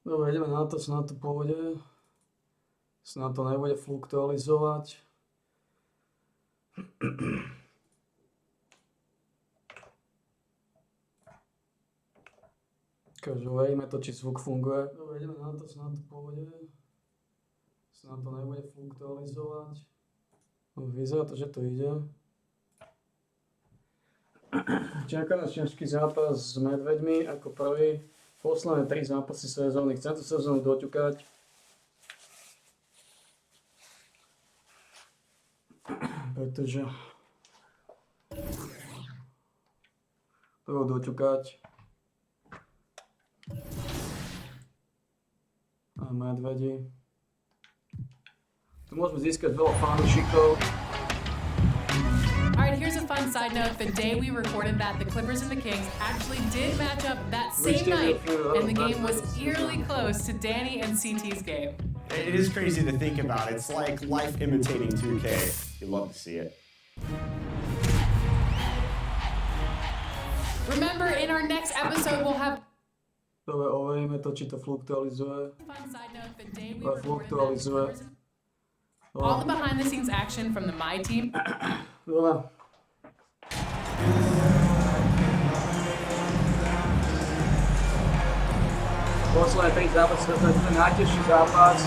Dobre, ideme na to, snad to pôjde. Snad to nebude fluktualizovať. Takže uvidíme to, či zvuk funguje. Dobre, ideme na to, snad to pôjde. Snad to nebude fluktualizovať. Vyzerá to, že to ide. Čaká nás ťažký zápas s Medveďmi ako prvý. Posledné 3 zápasy sezóny. Chcem tú sezónu doťukať. Pretože to doťukať. A Medvedi. Tu môžeme získať veľa fanúšikov. All right, here's a fun side note. The day we recorded that, the Clippers and the Kings actually did match up that same night, and the game was eerily close to Danny and CT's game. It is crazy to think about. It's like life imitating 2K. You love to see it. Remember, in our next episode, we'll have... Dobre, overíme to, či to fluktualizuje. Fun side note, the day we Ale recorded that, the fluktualizuje. Clippers and... All the behind-the-scenes action from the My Team. Dobre. Posledné 3 zápasy, to je ten najtežší zápas.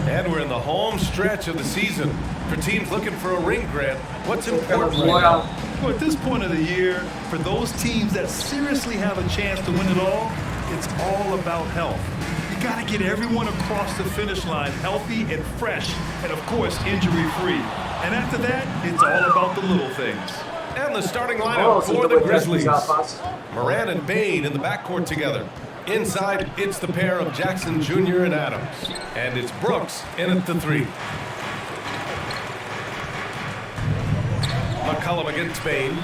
And we're in the home stretch of the season. For teams looking for a ring, Grant, what's important right Well, now? Well, at this point of the year, for those teams that seriously have a chance to win it all, it's all about health. You got to get everyone across the finish line healthy and fresh, and of course, injury-free. And after that, it's all about the little things. And the starting Oh, lineup so for to the bude ťažký Grizzlies. zápas. Moran and Bane in the backcourt together. Inside, it's the pair of Jackson Jr. and Adams. And it's Brooks in at the 3. McCollum against Bane.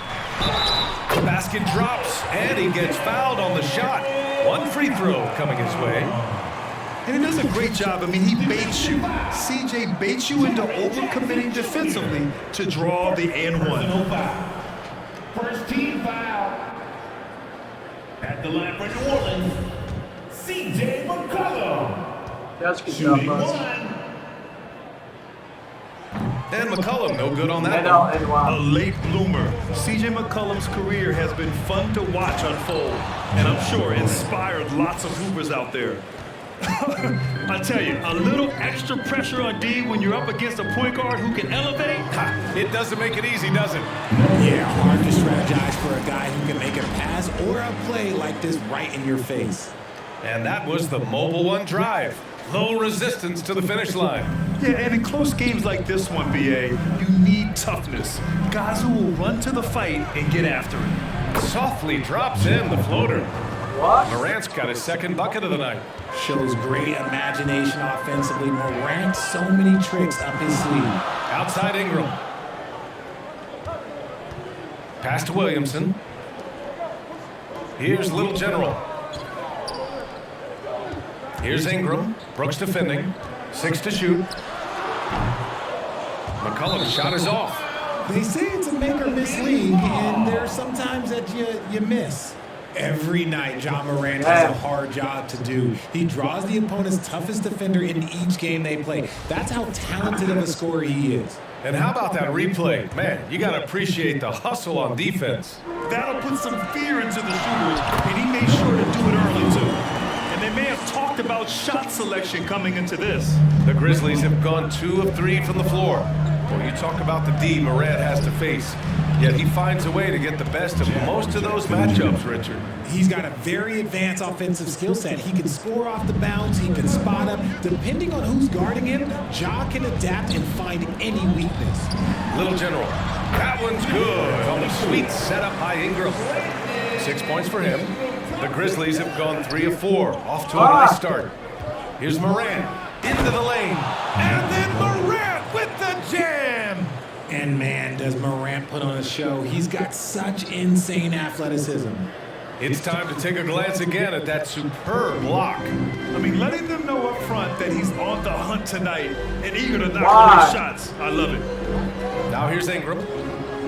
The basket drops, and he gets fouled on the shot. One free throw coming his way. And he does a great job. I mean, he baits you. CJ baits you into overcommitting defensively to draw the and one. First team foul. At the line for New Orleans, CJ McCollum. Ťažký Shooting zápas. one. And McCollum, no good on that Nedal one. A N1. late bloomer. CJ McCollum's career has been fun to watch unfold, and I'm sure inspired lots of hoopers out there. I tell you, a little extra pressure on D when you're up against a point guard who can elevate. Ha, it doesn't make it easy, does it? Yeah, hard to strategize for a guy who can make a pass or a play like this right in your face. And that was the Mobile One drive. Low resistance to the finish line. Yeah, and in close games like this one, BA, you need toughness. Guys who will run to the fight and get after it. Softly drops in the floater. What? Morant's got his second bucket of the night. Shows great imagination offensively. Morant, so many tricks up his sleeve. Outside Ingram. Pass to Williamson. Here's Little General. Here's Ingram. Brooks defending. 6 to shoot. McCollum's shot is off. They say it's a make or miss league, and there's sometimes that you miss. Every night, Ja Morant has a hard job to do. He draws the opponent's toughest defender in each game they play. That's how talented of a scorer he is. And how about that replay? Man, you got to appreciate the hustle on defense. That'll put some fear into the shooters, and he made sure to do it early, too. And they may have talked about shot selection coming into this. The Grizzlies have gone 2 of 3 from the floor. Well, you talk about the D Morant has to face, yet he finds a way to get the best of most of those matchups, Richard. He's got a very advanced offensive skill set. He can score off the bounce, he can spot up. Depending on who's guarding him, Ja can adapt and find any weakness. Little General. That one's good on the sweet setup by Ingram. 6 points for him. The Grizzlies have gone 3 of 4, off to a nice start. Here's Morant into the lane. And then Morant with the jam. And man, does Morant put on a show. He's got such insane athleticism. It's time to take a glance again at that superb block. I mean, letting them know up front that he's on the hunt tonight and eager to knock away shots. I love it. Now here's Ingram.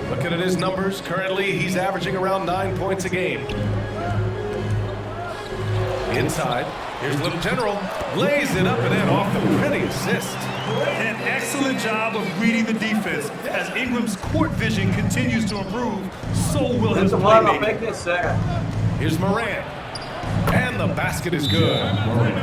Looking at his numbers, currently he's averaging around 9 points a game. Inside, here's Little General. Lays it up and in off the pretty assist. An excellent job of reading the defense. As Ingram's court vision continues to improve, so will his playmaking. Here's Morant. And the basket is good.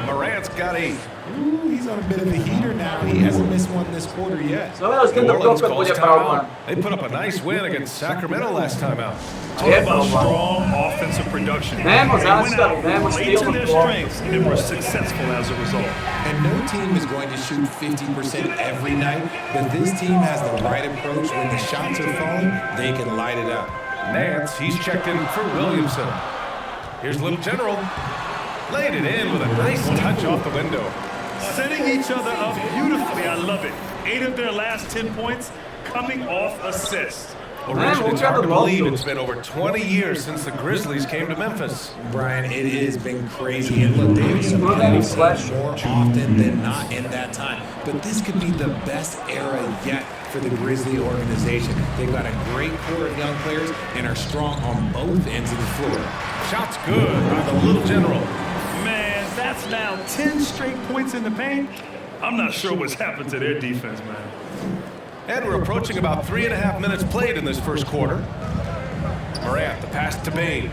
Morant's got 8. Ooh, he's on a bit of a heater now. He hasn't missed one this quarter yet. New Orleans calls timeout. They put up a nice win against Sacramento last time out. Talk about strong offensive production. They went out, played to their strengths, and were successful as a result. And no team is going to shoot 50% every night, but this team has the right approach. When the shots are falling, they can light it up. Nance, he's checked in for Williamson. Here's Little General. Laid it in with a nice touch off the window. Setting each other up beautifully. I love it. 8 of their last 10 points coming off assists. Well, Richard, it's hard to believe it's been over 20 years since the Grizzlies came to Memphis. Brian, it has been crazy. And look, they've surprised more often than not in that time. But this could be the best era yet for the Grizzly organization. They've got a great core of young players and are strong on both ends of the floor. Shot's good by the Little General. Man, that's now 10 straight points in the paint. I'm not sure what's happened to their defense, man. And we're approaching about 3.5 minutes played in this first quarter. Morant, the pass to Bane.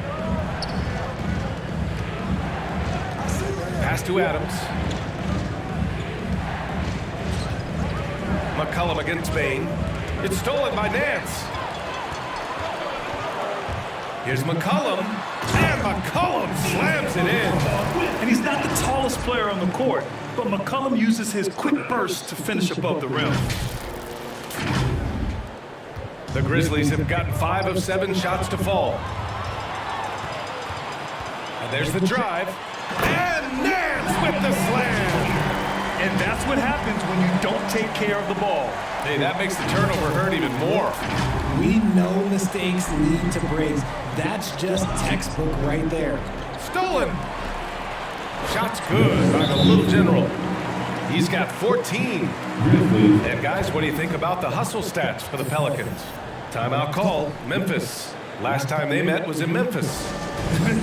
Pass to Adams. McCollum against Bane. It's stolen by Nance. Here's McCollum. And McCollum slams it in. And he's not the tallest player on the court, but McCollum uses his quick burst to finish above the rim. The Grizzlies have gotten 5 of 7 shots to fall. And there's the drive. And Nance with the slam. And that's what happens when you don't take care of the ball. Hey, that makes the turnover hurt even more. We know mistakes lead to breaks. That's just textbook right there. Stolen. Shot's good by the Little General. He's got 14. And guys, what do you think about the hustle stats for the Pelicans? Timeout call, Memphis. Last time they met was in Memphis.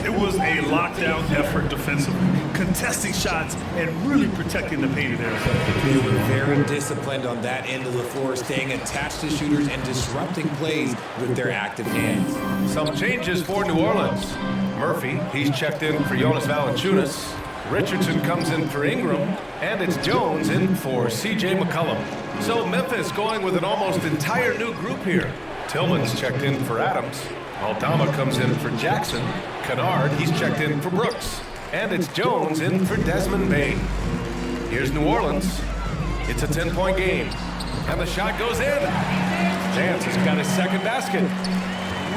It was a lockdown effort defensively, contesting shots and really protecting the painted area. They were very disciplined on that end of the floor, staying attached to shooters and disrupting plays with their active hands. Some changes for New Orleans. Murphy, he's checked in for Jonas Valanciunas. Richardson comes in for Ingram, and it's Jones in for C.J. McCollum. So Memphis going with an almost entire new group here. Tillman's checked in for Adams. Aldama comes in for Jackson. Kennard, he's checked in for Brooks. And it's Jones in for Desmond Bane. Here's New Orleans. It's a 10-point game. And the shot goes in. Nance has got his second basket.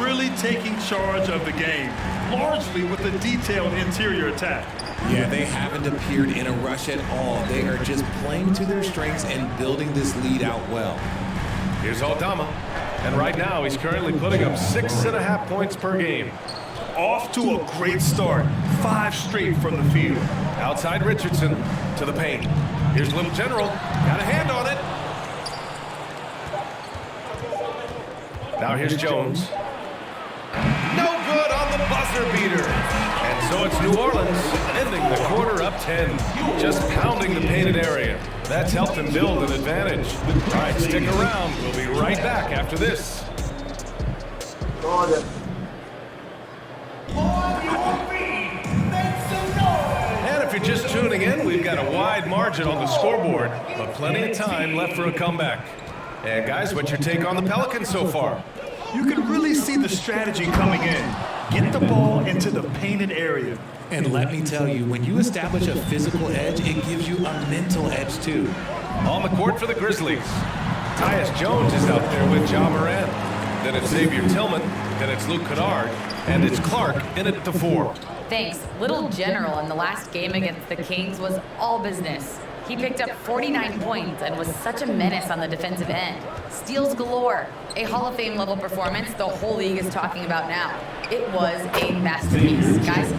Really taking charge of the game, largely with a detailed interior attack. Yeah, they haven't appeared in a rush at all. They are just playing to their strengths and building this lead out well. Here's Aldama. And right now, he's currently putting up 6.5 points per game. Off to a great start. 5 straight from the field. Outside Richardson to the paint. Here's Little General. Got a hand on it. Now here's Jones. No good on the buzzer beater. And so it's New Orleans ending the quarter up 10. Just pounding the painted area. That's helped them build an advantage. All right, stick around. We'll be right back after this. And if you're just tuning in, we've got a wide margin on the scoreboard, but plenty of time left for a comeback. And guys, what's your take on the Pelicans so far? You can really see the strategy coming in. Get the ball into the painted area. And let me tell you, when you establish a physical edge, it gives you a mental edge too. On the court for the Grizzlies, Tyus Jones is out there with Ja Morant. Then it's Xavier Tillman. Then it's Luke Kennard. And it's Clark in at the 4. Thanks. Little General in the last game against the Kings was all business. He picked up 49 points and was such a menace on the defensive end. Steals galore. A Hall of Fame level performance the whole league is talking about now. It was a masterpiece. Guys,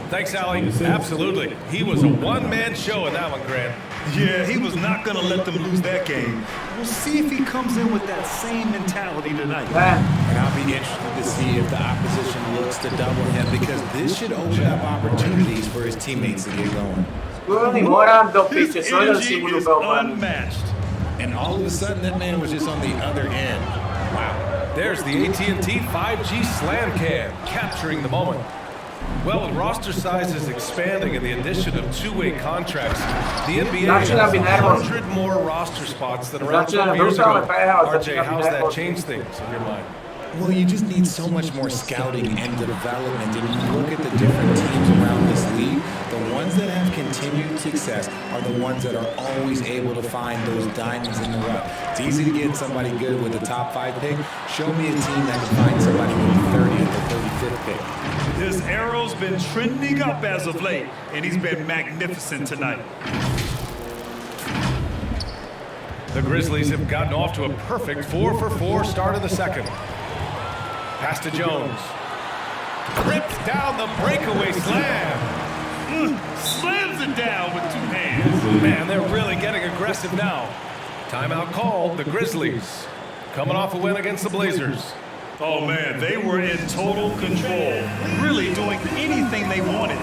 Thanks, Allie. Absolutely. He was a one-man show in that one, Grant. Yeah, he was not going to let them lose that game. We'll see if he comes in with that same mentality tonight. And I'll be interested to see if the opposition looks to double him, because this should open up opportunities for his teammates to get going. His energy is unmatched. And all of a sudden, that man was just on the other end. Wow. There's the AT&T 5G Slam Cam, capturing the moment. Well, with roster sizes expanding and the addition of two-way contracts, the NBA has 100 more roster spots than around 12 years ago. RJ, how's that changed things in your mind? Well, you just need so much more scouting and development. And you look at the different teams around this league, the ones that have continued success are the ones that are always able to find those diamonds in the rough. It's easy to get somebody good with the top 5 pick. Show me a team that can find somebody with the 30th or 35th pick. His arrow's been trending up as of late, and he's been magnificent tonight. The Grizzlies have gotten off to a perfect 4-for-4 start in the second. Pass to Jones. Rips down the breakaway slam. Slams it down with 2 hands. Man, they're really getting aggressive now. Timeout called. The Grizzlies coming off a win against the Blazers. Oh man, they were in total control, really doing anything they wanted.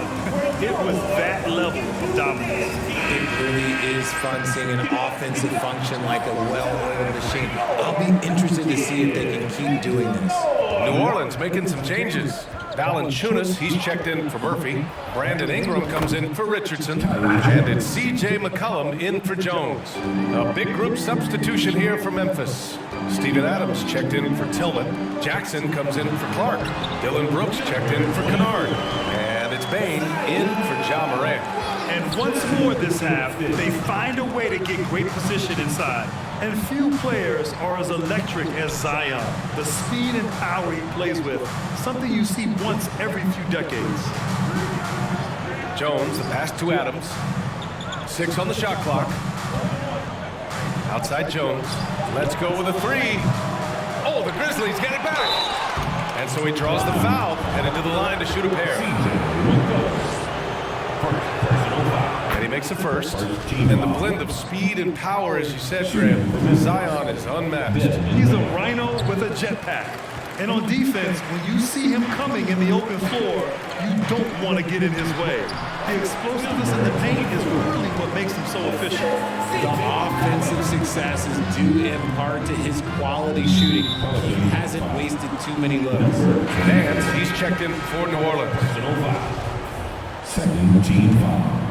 It was that level of dominance. It really is fun seeing an offensive function like a well-oiled machine. I'll be interested to see if they can keep doing this. New Orleans making some changes. Valanciunas, he's checked in for Murphy. Brandon Ingram comes in for Richardson. And it's C.J. McCollum in for Jones. A big group substitution here for Memphis. Steven Adams checked in for Tillman. Jackson comes in for Clark. Dylan Brooks checked in for Kennard. And it's Bane in for Ja Morant. And once more this half, they find a way to get great position inside. And few players are as electric as Zion. The speed and power he plays with, something you see once every few decades. Jones, the pass to Adams. 6 on the shot clock. Outside Jones. Let's go with a 3. Oh, the Grizzlies get it back. And so he draws the foul, headed to the line to shoot a pair. And he makes a first. And the blend of speed and power, as you said, Graham, Zion is unmatched. He's a rhino with a jetpack. And on defense, when you see him coming in the open floor, you don't want to get in his way. The explosiveness in the paint is really what makes him so efficient. The offensive success is due in part to his quality shooting. He hasn't wasted too many looks. Nance, he's checked in for New Orleans. Second team foul.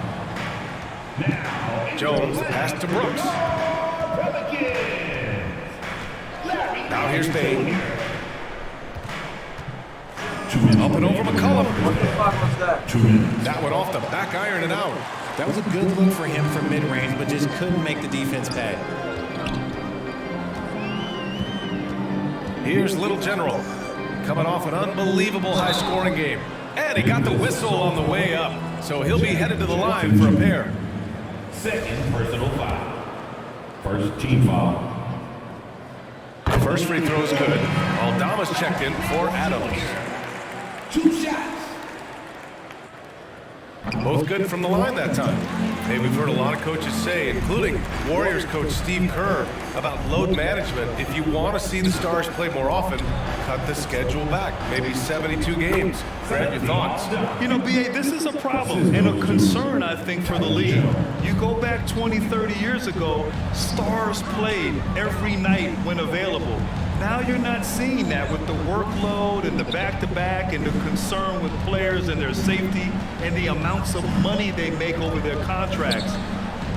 Jones, the pass to Brooks. Now here's Bane. Up and over McCollum. What the fuck was that? That went off the back iron and out. That was a good look for him from mid-range, but just couldn't make the defense pay. Here's Little General, coming off an unbelievable high-scoring game. And he got the whistle on the way up, so he'll be headed to the line for a pair. Second personal foul. First team foul. First free throw's good. Aldama's checked in for Adams. 2 shots. Both good from the line that time. Hey, we've heard a lot of coaches say, including Warriors coach Steve Kerr, about load management. If you want to see the Stars play more often, cut the schedule back. Maybe 72 games. Grant, your thoughts? You know, B.A., this is a problem and a concern, I think, for the league. You go back 20, 30 years ago, Stars played every night when available. Now you're not seeing that with the workload and the back-to-back and the concern with players and their safety and the amounts of money they make over their contracts.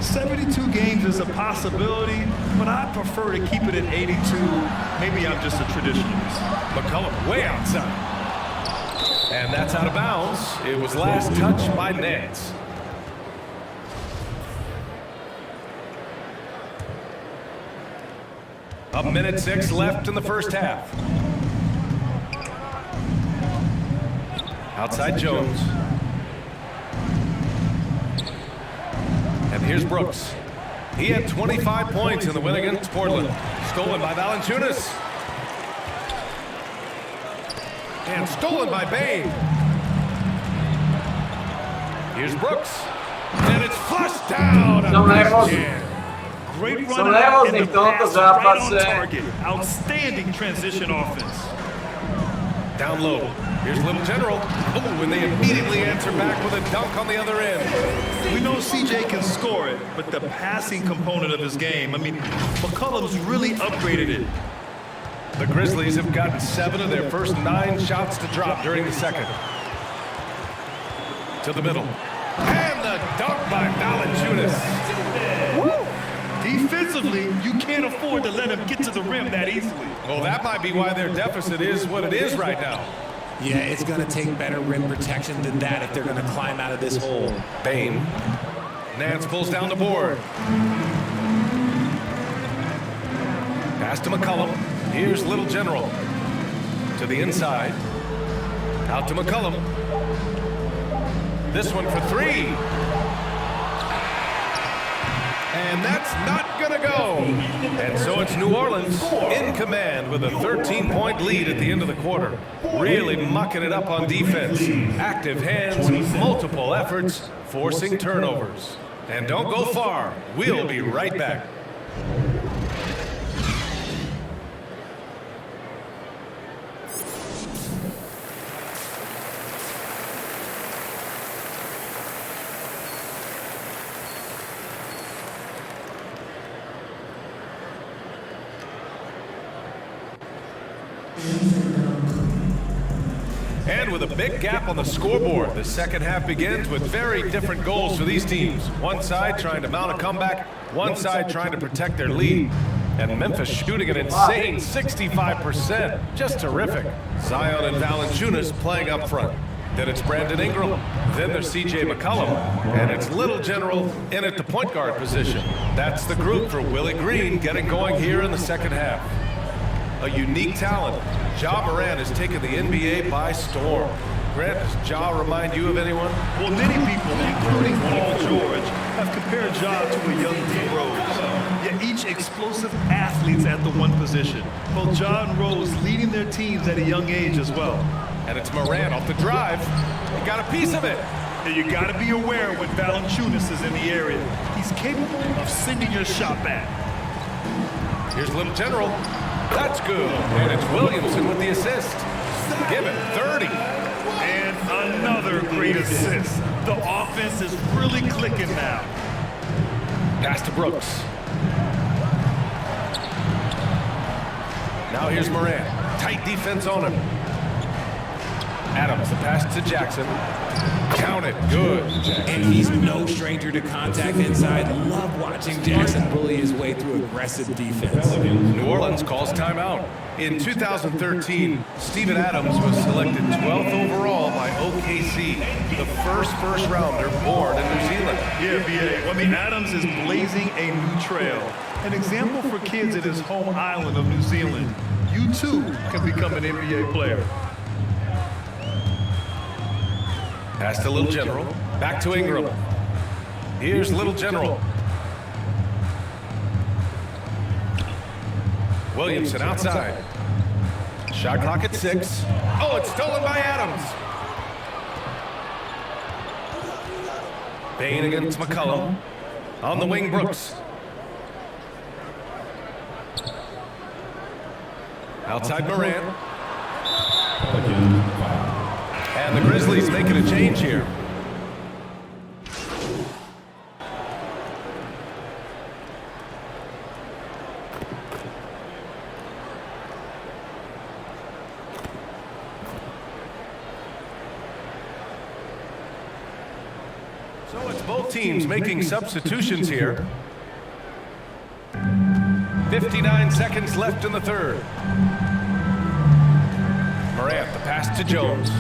72 games is a possibility, but I prefer to keep it at 82. Maybe I'm just a traditionalist. McCollum way outside. And that's out of bounds. It was last touched by Nance. A minute 6 left in the first half. Outside Jones. And here's Brooks. He had 25 points in the win against Portland. Stolen by Valanciunas. And stolen by Bane. Here's Brooks. And it's flushed down. Som nervos. Great Som run nervos and the nikto to pass right on zápase. target. Outstanding transition offense. Down low. Here's Little General. Oh, and they immediately answer back with a dunk on the other end. We know CJ can score it, but the passing component of his game, I mean, McCollum's really upgraded it. The Grizzlies have gotten 7 of their first 9 shots to drop during the second. To the middle. And the dunk by Valanciunas. Defensively, you can't afford to let him get to the rim that easily. Well, that might be why their deficit is what it is right now. Yeah, it's going to take better rim protection than that if they're going to climb out of this hole. Bane. Nance pulls down the board. Pass to McCollum. Here's Little General. To the inside. Out to McCollum. This one for 3. And that's not gonna go. And so it's New Orleans in command with a 13-point lead at the end of the quarter. Really mucking it up on defense. Active hands, multiple efforts, forcing turnovers. And don't go far. We'll be right back. And with a big gap on the scoreboard, the second half begins with very different goals for these teams. One side trying to mount a comeback, one side trying to protect their lead. And Memphis shooting an insane 65%. Just terrific. Zion and Valanciunas playing up front. Then it's Brandon Ingram. Then there's C.J. McCollum. And it's Little General in at the point guard position. That's the group for Willie Green getting going here in the second half. A unique talent. Ja Morant has taken the NBA by storm. Grant, does Ja remind you of anyone? Well, many people, including Paul George, have compared Ja to a young D. Rose. Yet each explosive athletes at the one position. Both Ja and Rose leading their teams at a young age as well. And it's Morant off the drive. He got a piece of it. And you got to be aware when Valanciunas is in the area. He's capable of sending your shot back. Here's Little General. That's good. And it's Williamson with the assist. Give it 30. And another great assist. The offense is really clicking now. Pass to Brooks. Now here's Morant. Tight defense on him. Adams, the pass to Jackson. Count it. Good. And he's no stranger to contact inside. Love watching Jackson bully his way through aggressive defense. New Orleans calls timeout. In 2013, Steven Adams was selected 12th overall by OKC, the first rounder born in New Zealand. Yeah, B.A. I mean, Adams is blazing a new trail. An example for kids in his home island of New Zealand. You too can become an NBA player. Pass to Little General. Back to Ingram. Here's Little General. Williamson outside. Shot clock at 6. Oh, it's stolen by Adams. Bane against McCollum. On the wing, Brooks. Outside Morant. And the Grizzlies making a change here. So it's both teams making substitutions here. 59 seconds left in the third. Morant, the pass to Jones.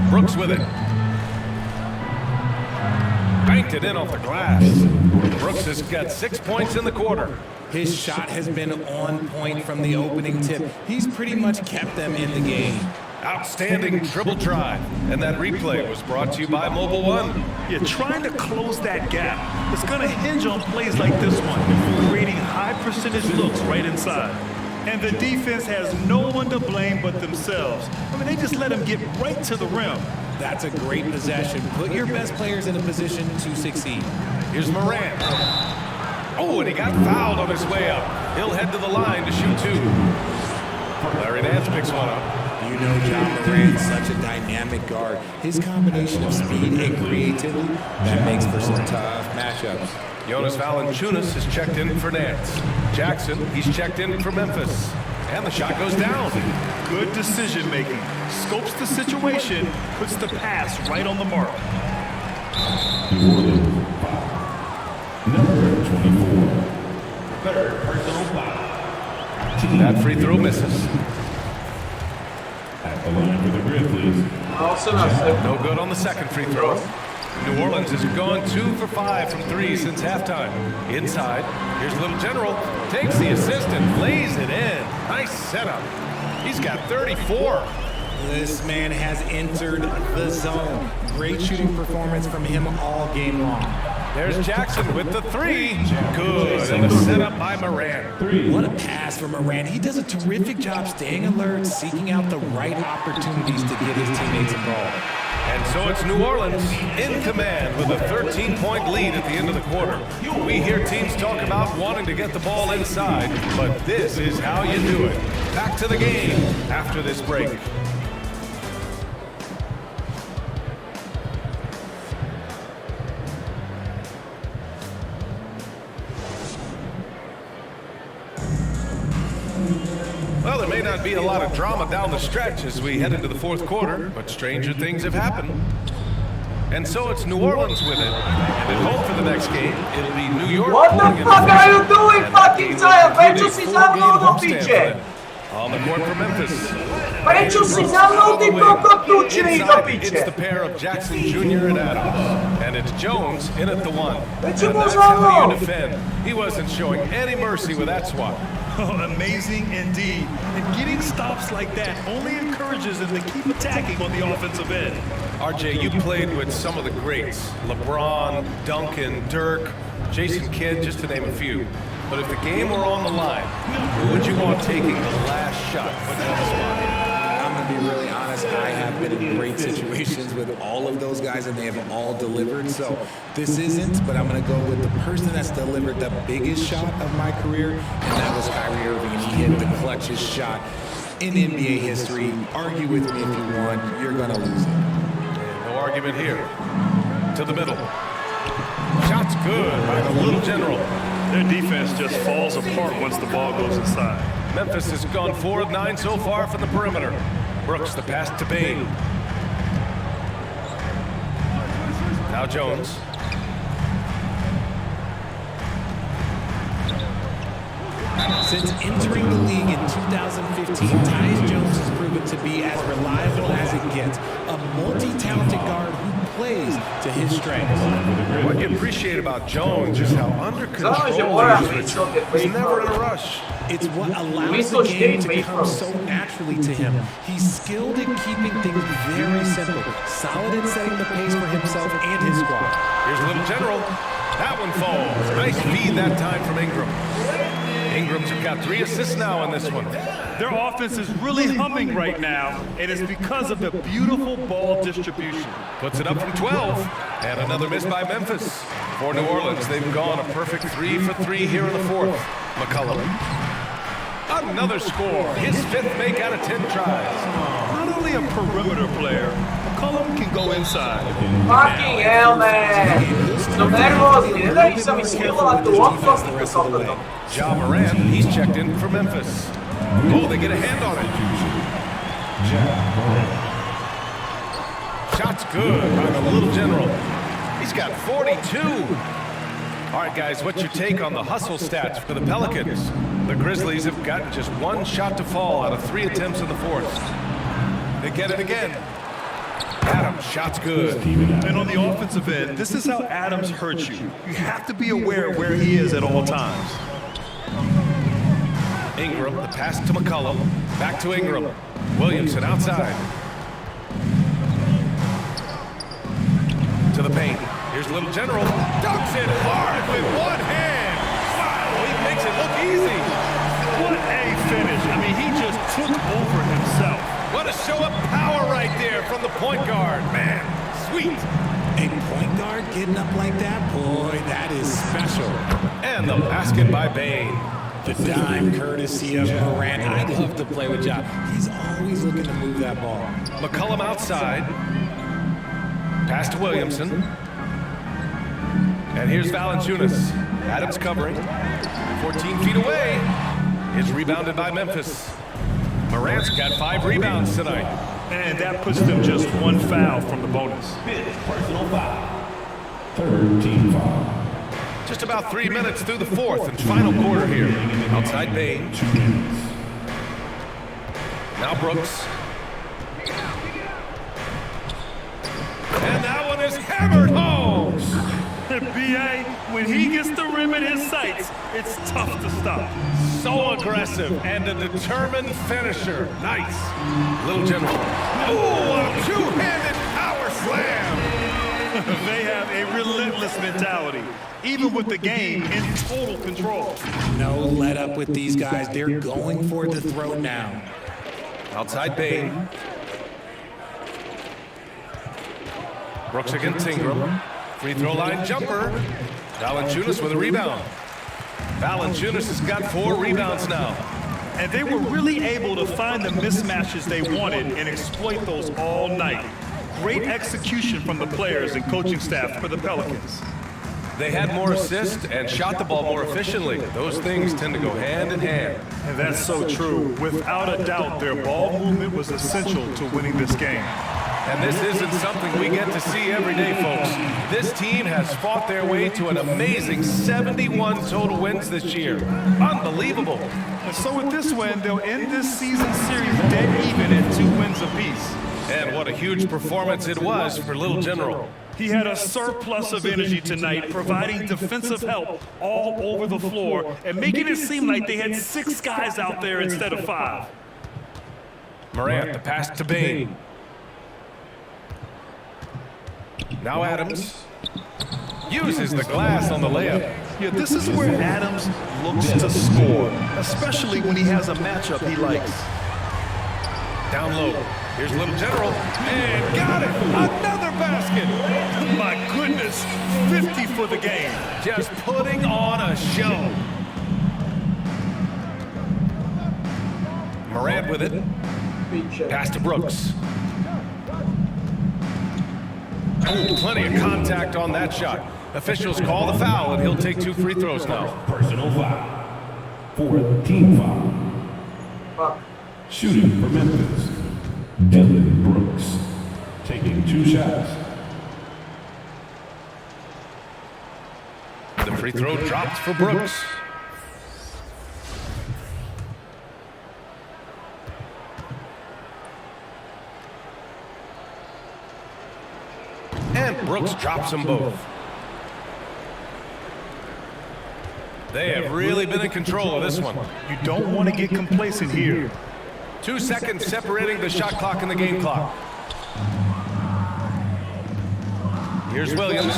Brooks with it. Banked it in off the glass. Brooks has got 6 points in the quarter. His shot has been on point from the opening tip. He's pretty much kept them in the game. Outstanding dribble drive. And that replay was brought to you by Mobile One. You're trying to close that gap. It's going to hinge on plays like this one, creating high percentage looks right inside. And the defense has no one to blame but themselves. I mean, they just let him get right to the rim. That's a great possession. Put your best players in a position to succeed. Here's Moran. Oh, and he got fouled on his way up. He'll head to the line to shoot 2. Larry Nance picks one up. You know Ja Morant's such a dynamic guard. His combination of speed and creativity, that makes for some tough matchups. Jonas Valanciunas is checked in for Nance. Jackson, he's checked in for Memphis. And the shot goes down. Good decision making. Scopes the situation, puts the pass right on the mark. New Orleans, number 24. Third personal foul. That free throw misses. At the line for the Grizzlies. No good on the second free throw. New Orleans has gone 2 for 5 from 3 since halftime. Inside, here's Little General. Takes the assist and lays it in. Nice setup. He's got 34. This man has entered the zone. Great shooting performance from him all game long. There's Jackson with the 3. Good. And the setup by Moran. What a pass from Moran. He does a terrific job staying alert, seeking out the right opportunities to get his teammates involved. And so it's New Orleans in command with a 13-point lead at the end of the quarter. We hear teams talk about wanting to get the ball inside, but this is how you do it. Back to the game after this break. Well, there may not be a lot of drama down the stretch as we head into the fourth quarter, but stranger things have happened. And so it's New Orleans with it. And at home for the next game, it'll be New York. What the fuck are you doing, fucking Zion? Peću si za mnom do piće! On the court for Memphis. Peću si za mnom di to tuče i do piće! It's the pair of Jackson Jr. and Adams. And it's Jones in at the 1. And that's za how mnom! you defend. He wasn't showing any mercy with that swat. Oh, amazing indeed. And getting stops like that only encourages them to keep attacking on the offensive end. RJ, you played with some of the greats. LeBron, Duncan, Dirk, Jason Kidd, just to name a few. But if the game were on the line, who would you want taking the last shot? Put you on the spot. I'm going to be really honest. I have been in great situations with all of those guys, and they have all delivered. So this isn't, but I'm going to go with the person that's delivered the biggest shot of my career, and that was Kyrie Irving. And he hit the clutchest shot in NBA history. Argue with me if you want. You're going to lose it. No argument here. To the middle. Shot's good by the Little General. Their defense just falls apart once the ball goes inside. Memphis has gone 4 of 9 so far from the perimeter. Brooks the pass to Bane. Now Jones. Since entering the league in 2015, Tyus Jones has proven to be as reliable as it gets. A multi-talented guard who plays to his strengths. What you appreciate about Jones is how under control he is. He's never in a rush. It's what allows the game to come so naturally to him. He's skilled in keeping things very simple, solid in setting the pace for himself and his squad. Here's Little General. That one falls. Nice feed that time from Ingram. Ingram's got 3 assists now in this one. Their offense is really humming right now, and it's because of the beautiful ball distribution. Puts it up from 12. And another miss by Memphis. For New Orleans, they've gone a perfect 3 for 3 here in the fourth. McCollum. Another score. His 5th make out of 10 tries. Not only a perimeter player, McCollum can go inside. Fucking hell, man! Som nervozni, ne da ih sam iskilovati u opasnika s odletom. Ja Morant, he's checked in for Memphis. Oh, they get a hand on it. Shot's good by the Little General. He's got 42. All right, guys, what's your take on the hustle stats for the Pelicans? The Grizzlies have gotten just 1 shot to fall out of 3 attempts in the fourth. They get it again. Adams, shot's good. And on the offensive end, this is how Adams hurts you. You have to be aware of where he is at all times. Ingram, the pass to McCollum. Back to Ingram. Williamson outside. To the paint. Here's Little General. Dunks it hard with one hand. Wow, he makes it look easy. What a finish. I mean, he just took over himself. What a show of power right there from the point guard. Man, sweet. A point guard getting up like that, boy, that is special. And the basket by Bane. The dime courtesy of Morant. I'd love to play with Ja. He's always looking to move that ball. McCollum outside. Pass to Williamson. And here's Valanciunas. Adams covering. 14 feet away. It's rebounded by Memphis. Morant's got 5 rebounds tonight. And that puts them just 1 foul from the bonus. Personal foul. Third team foul. Just about 3 minutes through the fourth and final quarter here. Outside Bane. 2 minutes. Now Brooks. And that one is hammered home. B.A., when he gets the rim in his sights, it's tough to stop. So aggressive and a determined finisher. Nice. Little General. Oh, a two-handed power slam. They have a relentless mentality, even with the game in total control. No let up with these guys. They're going for the throw now. Outside Bane. Brooks against Ingram. Free throw line jumper. Valanciunas with a rebound. Valanciunas has got 4 rebounds now. And they were really able to find the mismatches they wanted and exploit those all night. Great execution from the players and coaching staff for the Pelicans. They had more assists and shot the ball more efficiently. Those things tend to go hand in hand. And that's so true. Without a doubt, their ball movement was essential to winning this game. And this isn't something we get to see every day, folks. This team has fought their way to an amazing 71 total wins this year. Unbelievable. And so with this win, they'll end this season series dead even at 2 wins apiece. And what a huge performance it was for Little General. He had a surplus of energy tonight, providing defensive help all over the floor and making it seem like they had 6 guys out there instead of 5. Morant, the pass to Bane. Now Adams uses the glass on the layup. Yeah, this is where Adams looks to score, especially when he has a matchup he likes. Down low. Here's Little General. And got it! Another basket! My goodness, 50 for the game. Just putting on a show. Morant with it. Pass to Brooks. Oh, plenty of contact on that shot. Officials call the foul, and he'll take 2 free throws now. Personal foul. Fourth team foul. Shooting for Memphis. Dillon Brooks. Taking 2 shots. The free throw dropped for Brooks. And Brooks drops them both. They have really been in control of this one. You don't want to get complacent here. 2 seconds separating the shot clock and the game clock. Here's Williams.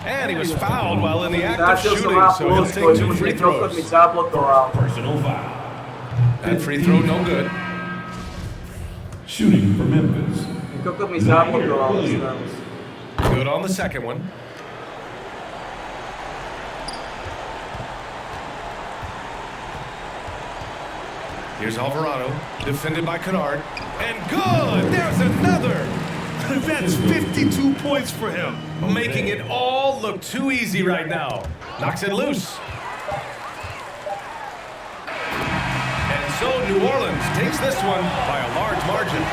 And he was fouled while in the act of shooting, so he'll take 2 free throws. Personal foul. That free throw no good. Shooting for Memphis. Good on the second one. Here's Alvarado, defended by Kennard. And good! There's another! That's 52 points for him. Making it all look too easy right now. Knocks it loose. And so New Orleans takes this one by a large margin.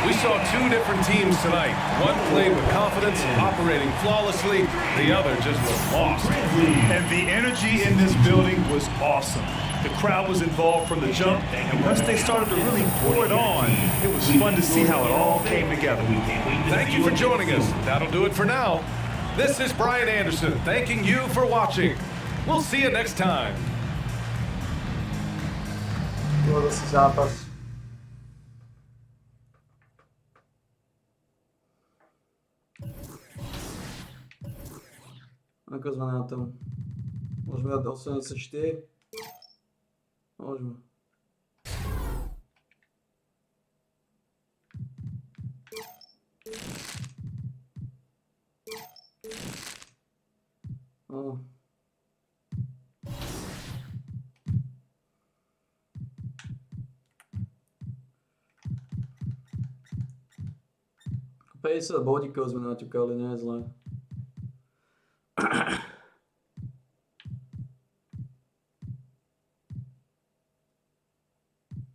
We saw 2 different teams tonight. One played with confidence, operating flawlessly. The other just was lost. And the energy in this building was awesome. The crowd was involved from the jump, and once they started to really pour it on, it was fun to see how it all came together. Thank you for joining us. That'll do it for now. This is Brian Anderson, thanking you for watching. We'll see you next time. Ako sme na tom? Môžeme dať 84? Môžeme. 50 bodíkov sme naťukali, nie je zle.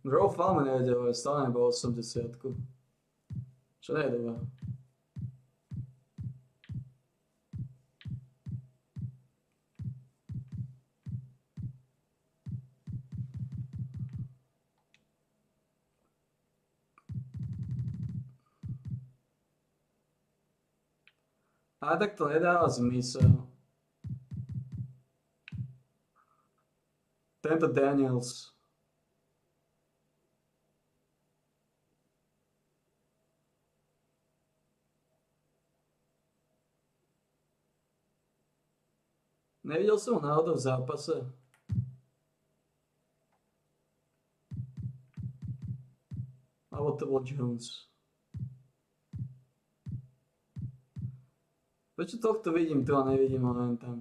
Draw Falme nejde, ale stále nebo 80. Čo nejde, ale? Ale tak to nedáva zmysel. Tento Daniels. Nevidel som ho náhodou v zápase. Alebo to bol Jones. Prečo tohto vidím tu a nevidím ho len tam?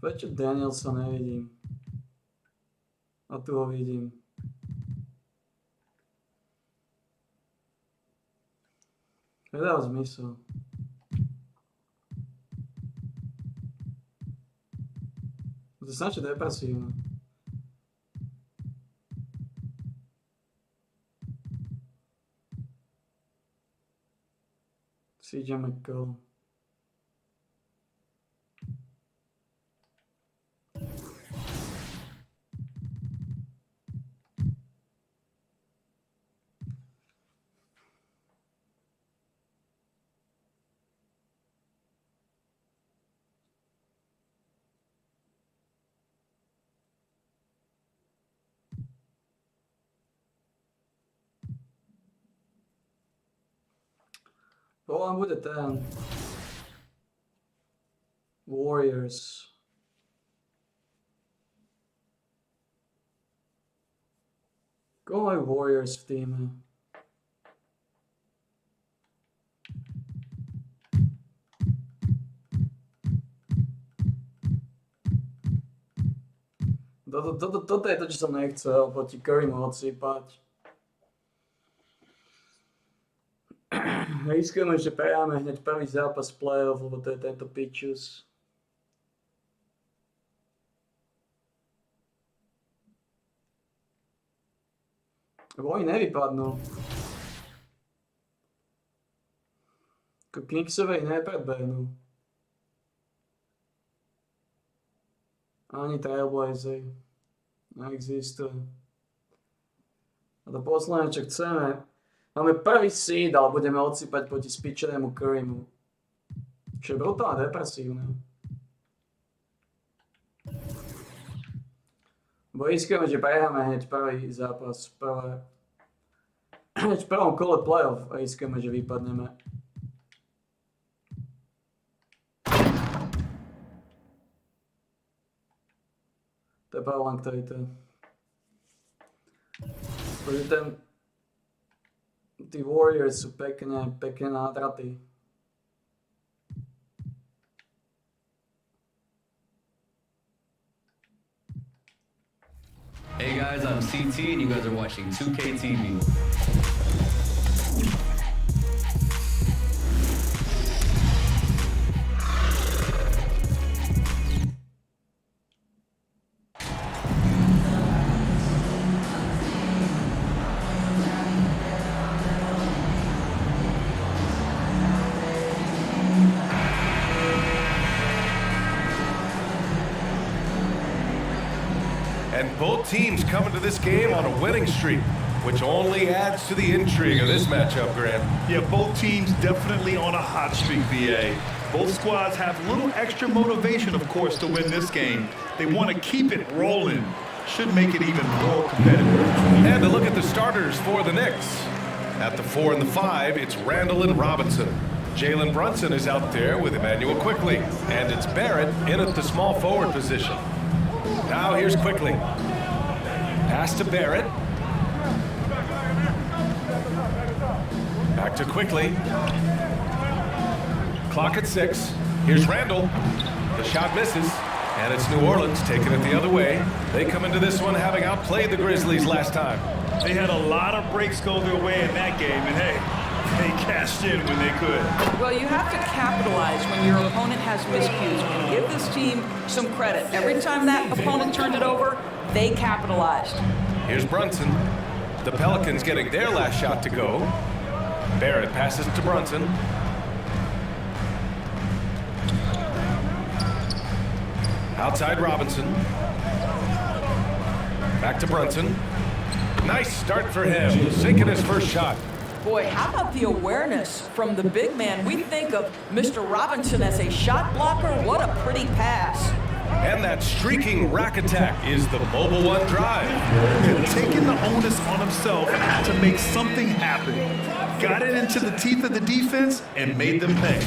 Prečo Danielsa nevidím? A tu ho vidím. Nedá zmysel. To je strašne depresívne. CJ McCall. Volám bude ten Warriors. Koho majú Warriors v týme? Toto je to, čo som nechcel, proti Currymu odsýpať. Riskujeme, že prehráme hneď prvý zápas playoff, lebo to je tento pitchus. Lebo oni nevypadnú. Ako Knicksovej nepredbehnú. Ani Trailblazer. Neexistuje. A to posledné, čo chceme, máme prvý seed, ale budeme odsýpať proti spičenému Currymu. Čo je brutálne depresívne. Bo riskujeme, že prehráme hneď prvý zápas, hneď v prvom kole playoff a riskujeme, že vypadneme. To je problém, ktorý to je. Pretože tí Warriors sú pekne nádratí. Hey guys, I'm CT and you guys are watching 2K TV. Both teams coming to this game on a winning streak, which only adds to the intrigue of this matchup, Grant. Yeah, both teams definitely on a hot streak, VA. Both squads have a little extra motivation, of course, to win this game. They want to keep it rolling. Should make it even more competitive. And to look at the starters for the Knicks. At the 4 and the 5, it's Randall and Robinson. Jalen Brunson is out there with Emmanuel Quickley. And it's Barrett in at the small forward position. Now here's Quickley. Pass to Barrett. Back to Quickley. Clock at 6. Here's Randall. The shot misses. And it's New Orleans taking it the other way. They come into this one having outplayed the Grizzlies last time. They had a lot of breaks go their way in that game, and hey, they cashed in when they could. Well, you have to capitalize when your opponent has miscues. And give this team some credit. Every time that opponent turned it over, they capitalized. Here's Brunson. The Pelicans getting their last shot to go. Barrett passes to Brunson. Outside Robinson. Back to Brunson. Nice start for him, sinking his first shot. Boy, how about the awareness from the big man? We think of Mr. Robinson as a shot blocker. What a pretty pass. And that streaking rack attack is the Mobile One drive. And taking the onus on himself to make something happen. Got it into the teeth of the defense and made them pay.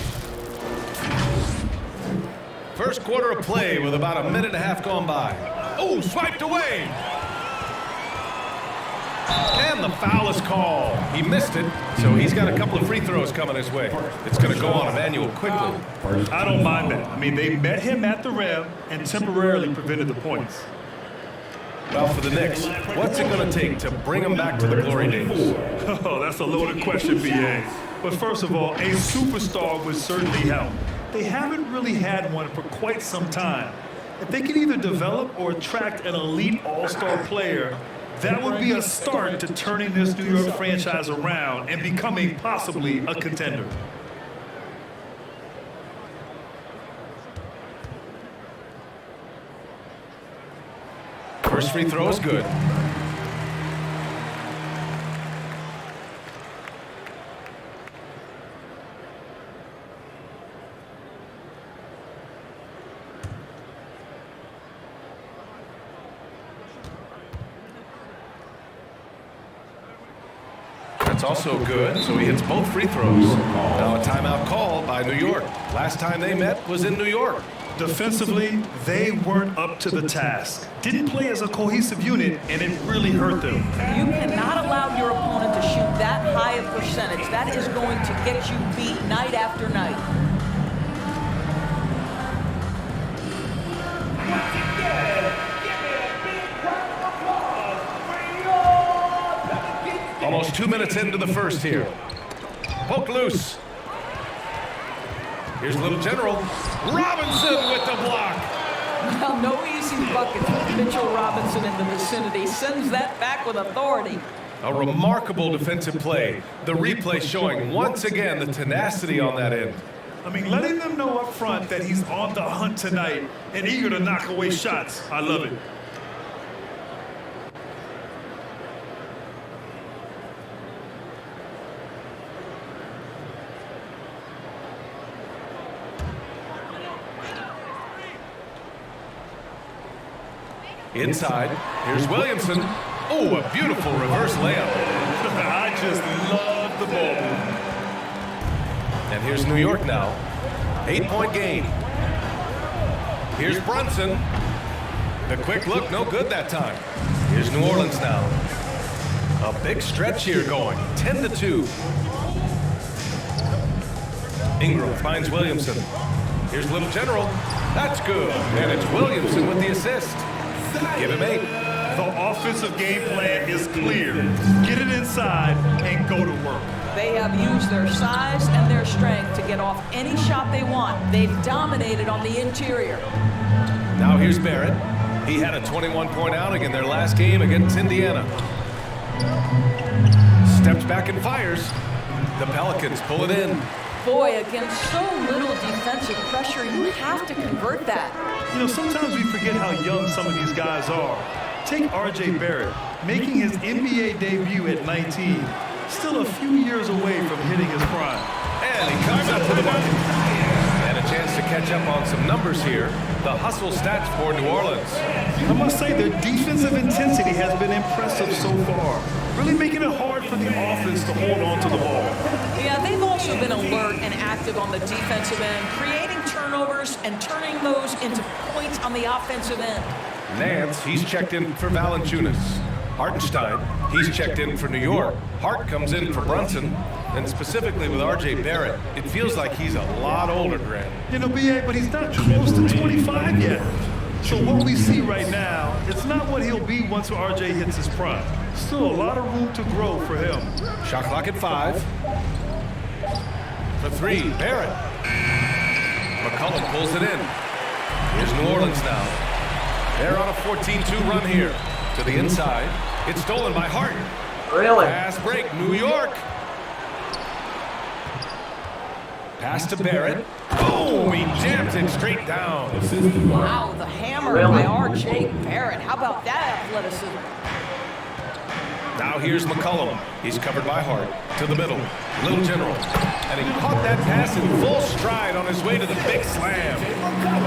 First quarter of play with about a minute and a half gone by. Oh, swiped away. And the foul is called. He missed it, so he's got a couple of free throws coming his way. It's going to go on Emmanuel quickly. I don't mind that. I mean, they met him at the rim and temporarily prevented the points. Well, for the Knicks, what's it going to take to bring them back to the glory days? Oh, that's a loaded question, B.A. But first of all, a superstar would certainly help. They haven't really had one for quite some time. If they can either develop or attract an elite all-star player, that would be a start to turning this New York franchise around and becoming possibly a contender. First free throw is good. That's also good, so he hits both free throws. Now a timeout called by New York. Last time they met was in New York. Defensively, they weren't up to the task. Didn't play as a cohesive unit, and it really hurt them. You cannot allow your opponent to shoot that high a percentage. That is going to get you beat night after night. Almost 2 minutes into the first here. Poke loose. Here's Little General. Robinson with the block. Well, no easy buckets with Mitchell Robinson in the vicinity. Sends that back with authority. A remarkable defensive play. The replay showing once again the tenacity on that end. I mean, letting them know up front that he's on the hunt tonight and eager to knock away shots. I love it. Inside, here's Williamson. Oh, a beautiful reverse layup. I just love the ball. And here's New York now. 8-point game. Here's Brunson. The quick look, no good that time. Here's New Orleans now. A big stretch here going, 10-2. Ingram finds Williamson. Here's Little General. That's good. And it's Williamson with the assist. Give him 8. The offensive game plan is clear. Get it inside and go to work. They have used their size and their strength to get off any shot they want. They've dominated on the interior. Now here's Barrett. He had a 21-point outing in their last game against Indiana. Steps back and fires. The Pelicans pull it in. Boy, against so little defensive pressure, you have to convert that. You know, sometimes we forget how young some of these guys are. Take R.J. Barrett, making his NBA debut at 19, still a few years away from hitting his prime. And he comes up to the bucket. And a chance to catch up on some numbers here. The hustle stats for New Orleans. I must say their defensive intensity has been impressive so far, really making it hard for the offense to hold on to the ball. Yeah, they've also been alert and active on the defensive end, creating turnovers and turning those into points on the offensive end. Nance, he's checked in for Valanciunas. Hartenstein, he's checked in for New York. Hart comes in for Brunson. And specifically with R.J. Barrett, it feels like he's a lot older, Grant. You know, B.A., but he's not close to 25 yet. So what we see right now, it's not what he'll be once RJ hits his prime. Still a lot of room to grow for him. Shot clock at 5. For 3, Barrett. McCollum pulls it in. Here's New Orleans now. They're on a 14-2 run here. To the inside. It's stolen by Hart. Really? Pass break, New York. Pass to Barrett. Oh, he jams it straight down. Wow, the hammer by R.J. Barrett. How about that athleticism? Now here's McCollum. He's covered by Hart. To the middle. Little General. And he caught that pass in full stride on his way to the big slam.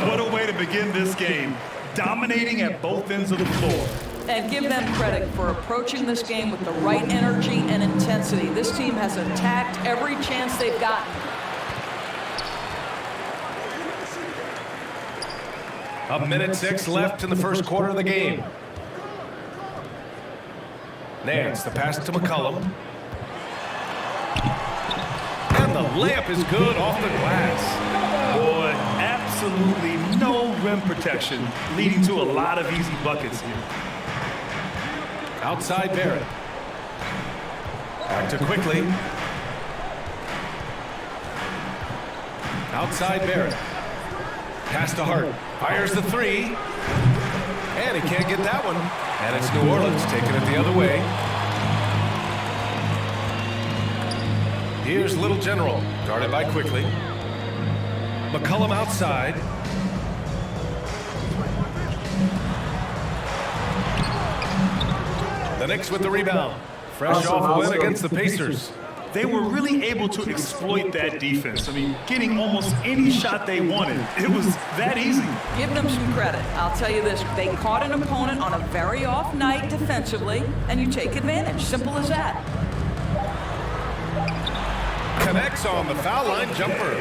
What a way to begin this game. Dominating at both ends of the floor. And give them credit for approaching this game with the right energy and intensity. This team has attacked every chance they've gotten. A minute 6 left in the first quarter of the game. Nance, the pass to McCollum. And the layup is good off the glass. Boy, absolutely no rim protection, leading to a lot of easy buckets here. Outside Barrett. Back to Quickly. Outside Barrett. Pass to Hart. Fires the 3. And he can't get that one. And it's New Orleans taking it the other way. Here's Little General. Guarded by Quickly. McCollum outside. The Knicks with the rebound. Fresh off a win against the Pacers. They were really able to exploit that defense. I mean, getting almost any shot they wanted. It was that easy. Give them some credit. I'll tell you this, they caught an opponent on a very off night defensively, and you take advantage. Simple as that. Connects on the foul line jumper.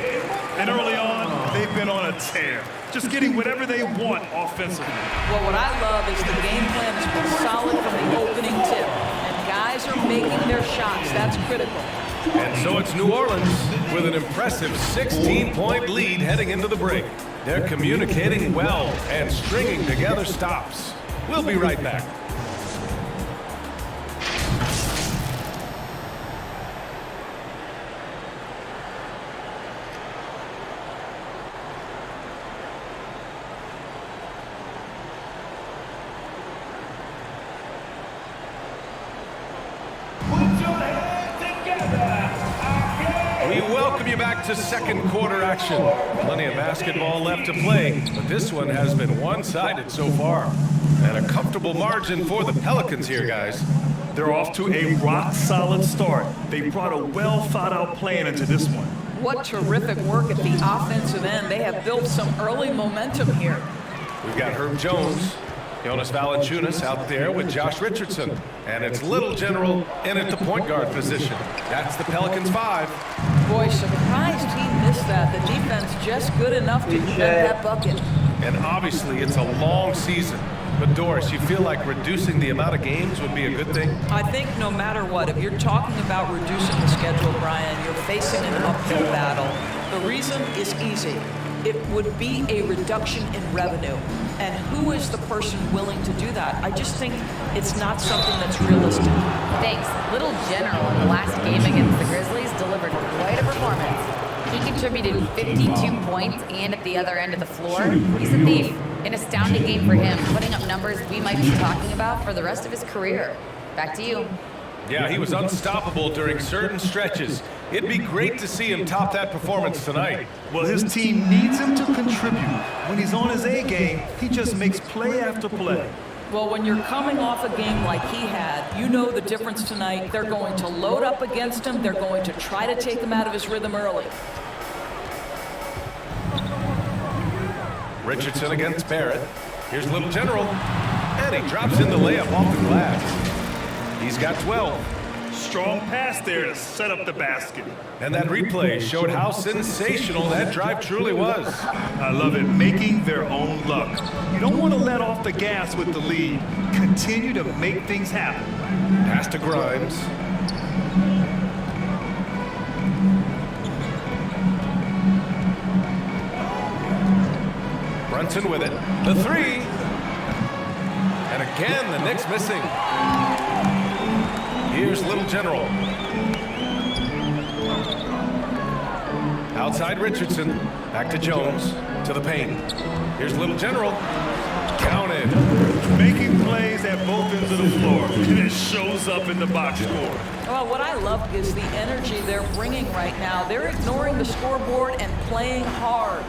And early on, they've been on a tear. Just getting whatever they want offensively. Well, what I love is the game plan has been solid from the opening tip. And guys are making their shots. That's critical. And so it's New Orleans with an impressive 16-point lead heading into the break. They're communicating well and stringing together stops. We'll be right back. We welcome you back to second quarter action. Plenty of basketball left to play, but this one has been one-sided so far. And a comfortable margin for the Pelicans here, guys. They're off to a rock-solid start. They brought a well-thought-out plan into this one. What terrific work at the offensive end. They have built some early momentum here. We've got Herb Jones, Jonas Valanciunas out there with Josh Richardson. And it's Little General in at the point guard position. That's the Pelicans 5. Boy, surprised he missed that. The defense just good enough to prevent that bucket. And obviously it's a long season. But Doris, you feel like reducing the amount of games would be a good thing? I think no matter what, if you're talking about reducing the schedule, Brian, you're facing an uphill battle. The reason is easy. It would be a reduction in revenue. And who is the person willing to do that? I just think it's not something that's realistic. Thanks. Little General in the last game against the Grizzlies delivered quite a performance. He contributed 52 points and at the other end of the floor. He's a thief. An astounding game for him, putting up numbers we might be talking about for the rest of his career. Back to you. Yeah, he was unstoppable during certain stretches. It'd be great to see him top that performance tonight. Well, his team needs him to contribute. When he's on his A game, he just makes play after play. Well, when you're coming off a game like he had, you know the difference tonight. They're going to load up against him. They're going to try to take him out of his rhythm early. Richardson against Barrett. Here's Little General. And he drops in the layup off the glass. He's got 12. Strong pass there to set up the basket. And that replay showed how sensational that drive truly was. I love it, making their own luck. You don't want to let off the gas with the lead. Continue to make things happen. Pass to Grimes. Brunson with it. The three. And again, the Knicks missing. Here's Little General. Outside Richardson. Back to Jones. To the paint. Here's Little General. Counted. Making plays at both ends of the floor. And it shows up in the box score. Well, what I love is the energy they're bringing right now. They're ignoring the scoreboard and playing hard.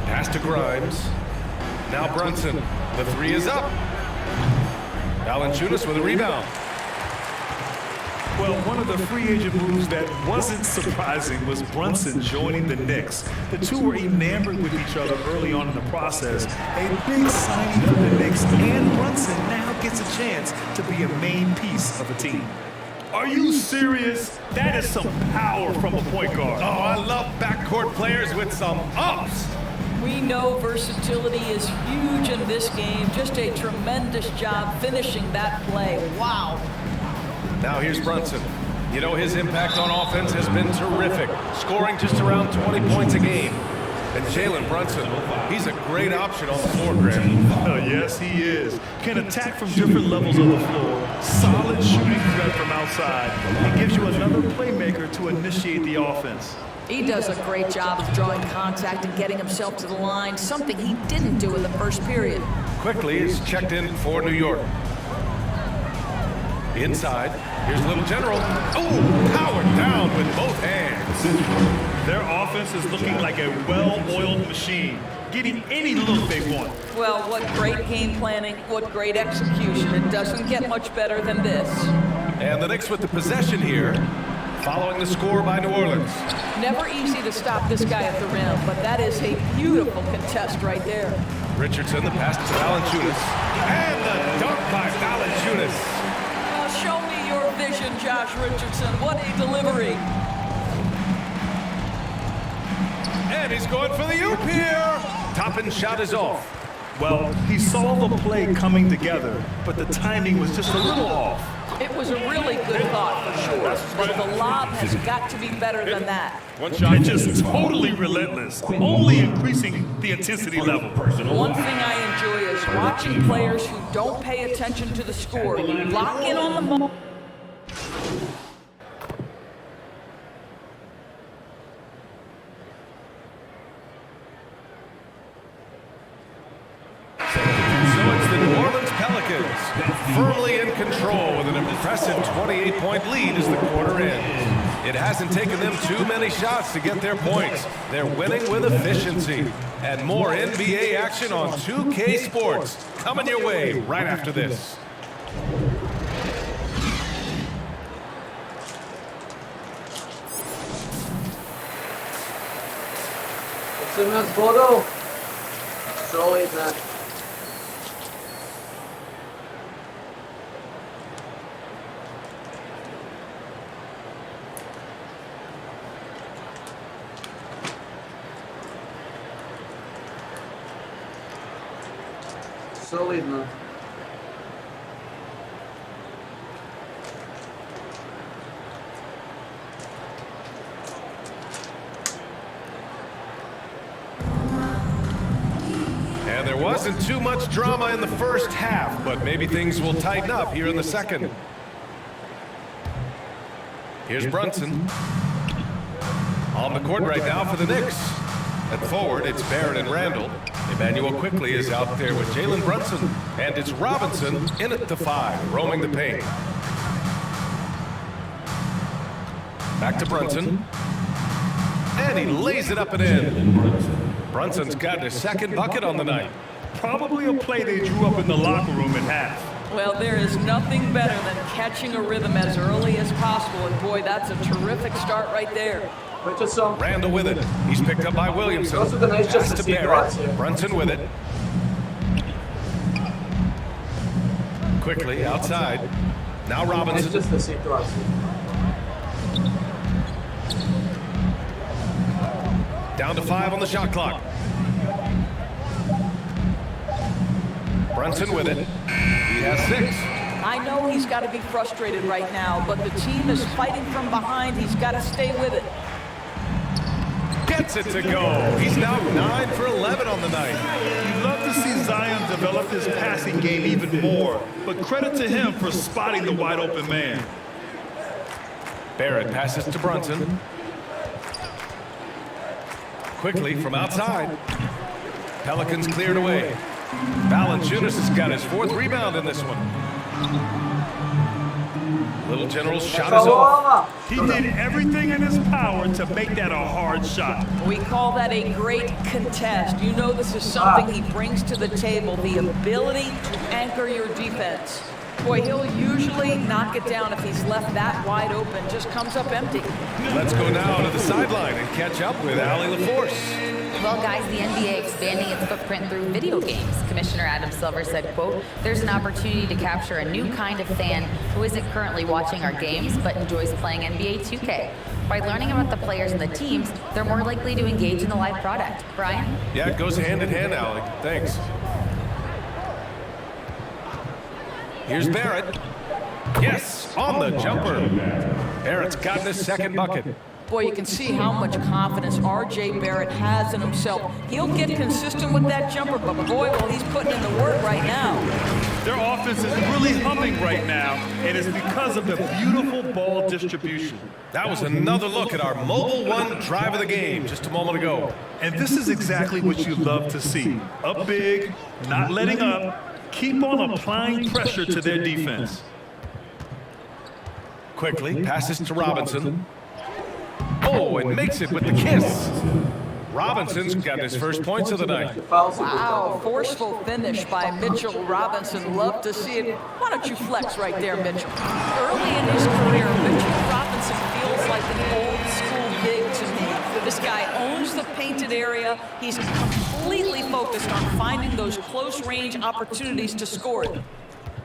Pass to Grimes. Now Brunson. The three is up. Valanciunas with a rebound. Well, one of the free agent moves that wasn't surprising was Brunson joining the Knicks. The two were enamored with each other early on in the process. A big signing for the Knicks, and Brunson now gets a chance to be a main piece of a team. Are you serious? That is some power from a point guard. Oh, I love backcourt players with some ups. We know versatility is huge in this game. Just a tremendous job finishing that play. Wow. Now here's Brunson. You know, his impact on offense has been terrific, scoring just around 20 points a game. And Jalen Brunson, he's a great option on the floor, Graham. Yes, he is. Can attack from different levels of the floor. Solid shooting threat from outside. And gives you another playmaker to initiate the offense. He does a great job of drawing contact and getting himself to the line, something he didn't do in the first period. Quickly is checked in for New York. Inside, here's Little General. Oh, powered down with both hands. Their offense is looking like a well-oiled machine, getting any look they want. Well, what great game planning, what great execution. It doesn't get much better than this. And the Knicks with the possession here, following the score by New Orleans. Never easy to stop this guy at the rim, but that is a beautiful contest right there. Richardson, the pass to Valanciunas. And the dunk by Valanciunas. Show me your vision, Josh Richardson. What a delivery. And he's going for the oop here. Toppin shot is off. Well, he saw the play coming together, but the timing was just a little off. It was a really good thought for sure, but the lob has got to be better than that. One shot, and just totally relentless, only increasing the intensity level. One thing I enjoy is watching players who don't pay attention to the score lock in on the moment. Firmly in control with an impressive 28-point lead as the quarter ends. It hasn't taken them too many shots to get their points. They're winning with efficiency. And more NBA action on 2K Sports coming your way right after this. Zamiast wodą. Solidne. Solidno. And there wasn't too much drama in the first half, but maybe things will tighten up here in the second. Here's Brunson. On the court right now for the Knicks. At forward, it's Barrett and Randall. Emmanuel Quickly is out there with Jalen Brunson. And it's Robinson in at the 5, roaming the paint. Back to Brunson. And he lays it up and in. Brunson's got his second bucket on the night. Probably a play they drew up in the locker room at half. Well, there is nothing better than catching a rhythm as early as possible. And boy, that's a terrific start right there. Randall with it. He's picked up by Williamson. Pass to Barrett. Brunson with it. Quickly outside. Now Robinson. Down to 5 on the shot clock. Brunson with it. He has 6. I know he's got to be frustrated right now, but the team is fighting from behind. He's got to stay with it. Gets it to go. He's now 9 for 11 on the night. You love to see Zion develop his passing game even more, but credit to him for spotting the wide open man. Barrett passes to Brunson. Quickly from outside. Pelicans cleared away. Valanciunas has got his 4th rebound in this one. Little General's shot is off. He did everything in his power to make that a hard shot. We call that a great contest. You know this is something he brings to the table, the ability to anchor your defense. Boy, he'll usually knock it down if he's left that wide open, just comes up empty. Let's go now to the sideline and catch up with Allie LaForce. Well, guys, the NBA expanding its footprint through video games. Commissioner Adam Silver said, quote, "There's an opportunity to capture a new kind of fan who isn't currently watching our games but enjoys playing NBA 2K. By learning about the players and the teams, they're more likely to engage in the live product." Brian? Yeah, it goes hand in hand, Allie. Thanks. Here's Barrett. Yes, on the jumper. Barrett's gotten his 2nd bucket. Boy, you can see how much confidence R.J. Barrett has in himself. He'll get consistent with that jumper, but boy, well, he's putting in the work right now. Their offense is really humming right now, and it's because of the beautiful ball distribution. That was another look at our Mobile One drive of the game just a moment ago. And this is exactly what you love to see. Up big, not letting up, keep on applying pressure to their defense. Quickly passes to Robinson. Oh, and makes it with the kiss. Robinson's got his 1st points of the night. Wow, forceful finish by Mitchell Robinson. Love to see it. Why don't you flex right there, Mitchell? Early in his career, Mitchell Robinson feels like an old school big to me. This guy owns the painted area. He's completely focused on finding those close range opportunities to score.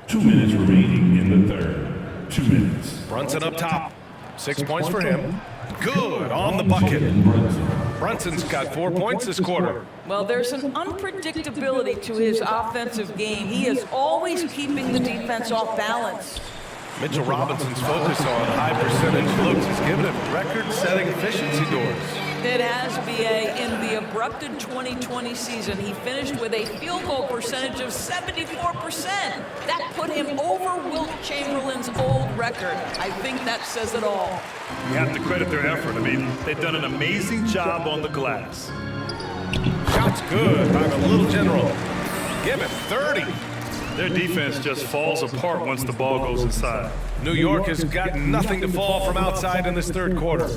2 minutes remaining in the 3rd. 2 minutes. Brunson up top. 6 points for him. Good on the bucket. Brunson's got 4 points this quarter. Well, there's an unpredictability to his offensive game. He is always keeping the defense off balance. Mitchell Robinson's focus on high percentage looks has given him record-setting efficiency doors. It has, BA. In the abrupted 2020 season, he finished with a field goal percentage of 74%. That put him over Wilt Chamberlain's old record. I think that says it all. You have to credit their effort. I mean, they've done an amazing job on the glass. Shots good by the Little General. Give him 30. Their defense just falls apart once the ball goes inside. New York has got nothing to fall from outside in this 3rd quarter.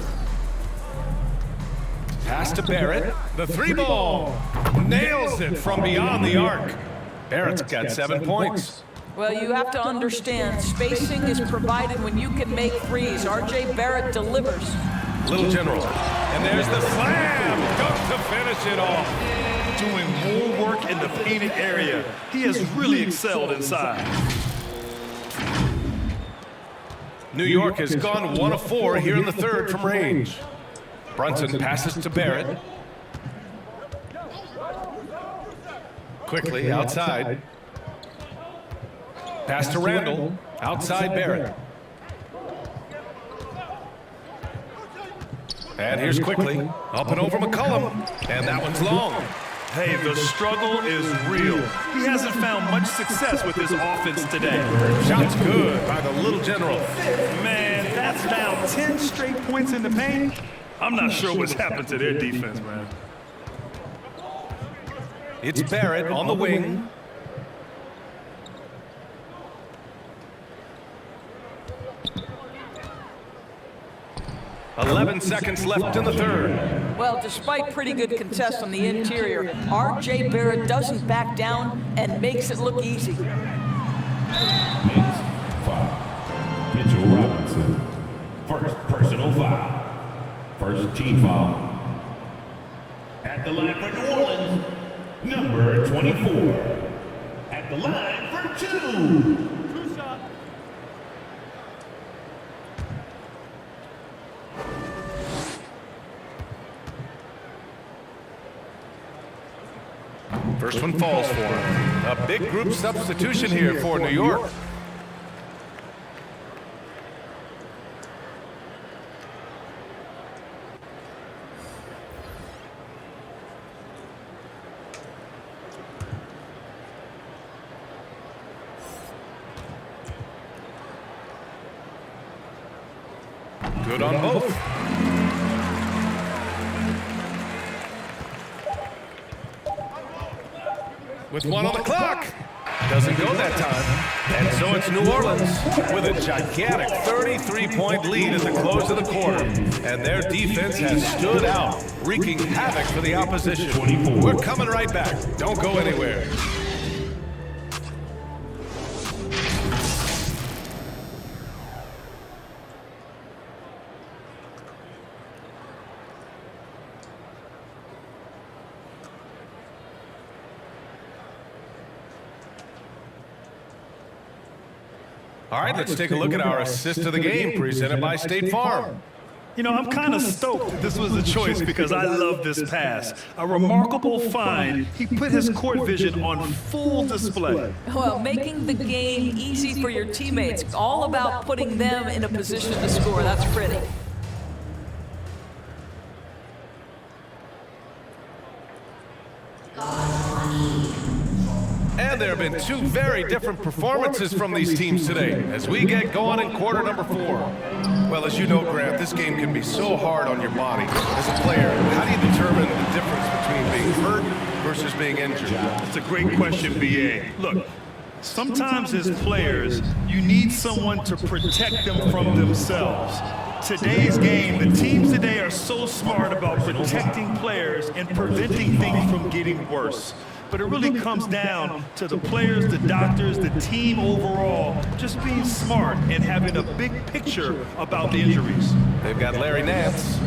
Pass to Barrett. The 3 ball. Nails it from beyond the arc. Barrett's got 7 points. Well, you have to understand, spacing is provided when you can make threes. R.J. Barrett delivers. Little General. And there's the slam. Dunk to finish it off. Doing more work in the painted area. He has really excelled inside. New York has gone 1 of 4 here in the 3rd from range. Brunson passes to Barrett. Quickly outside. Pass to Randall. Outside Barrett. And here's Quickly. Up and over McCollum. And that one's long. Hey, the struggle is real. He hasn't found much success with his offense today. Shots good by the Little General. Man, that's now 10 straight points in the paint. I'm not sure what's happened to their defense, man. It's Barrett on the wing. "11 seconds left in the 3rd. Well, despite pretty good contests on the interior, R.J. Barrett doesn't back down and makes it look easy. Minutes 5. Mitchell Robinson. 1st personal foul. 1st team foul. At the line for New Orleans, number 24. At the line for 2. First one falls for him. A big group substitution here for New York. Good on both. With one on the clock. Doesn't go that time. And so it's New Orleans with a gigantic 33-point lead at the close of the quarter. And their defense has stood out, wreaking havoc for the opposition. We're coming right back. Don't go anywhere. All right, let's take a look at our assist of the game presented by State Farm. You know, I'm kind of stoked that this was a choice because I love this pass. A remarkable find. He put his court vision on full display. Well, making the game easy for your teammates. It's all about putting them in a position to score. That's pretty. And there have been two very different performances from these teams today as we get going in quarter number 4. Well, as you know, Grant, this game can be so hard on your body. As a player, how do you determine the difference between being hurt versus being injured? That's a great question, B.A. Look, sometimes as players, you need someone to protect them from themselves. Today's game, the teams today are so smart about protecting players and preventing things from getting worse. But it really comes down to the players, the doctors, the team overall, just being smart and having a big picture about the injuries. They've got Larry Nance,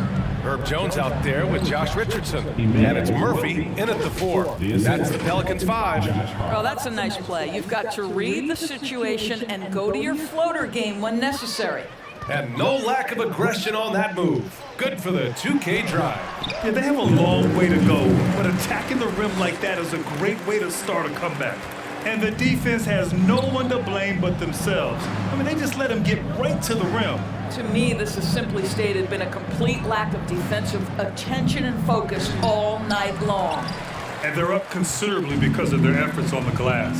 Herb Jones out there with Josh Richardson, and it's Murphy in at the 4. That's the Pelicans 5. Well, that's a nice play. You've got to read the situation and go to your floater game when necessary. And no lack of aggression on that move. Good for the 2K drive. Yeah, they have a long way to go, but attacking the rim like that is a great way to start a comeback. And the defense has no one to blame but themselves. I mean, they just let them get right to the rim. To me, this has simply stated been a complete lack of defensive attention and focus all night long. And they're up considerably because of their efforts on the glass.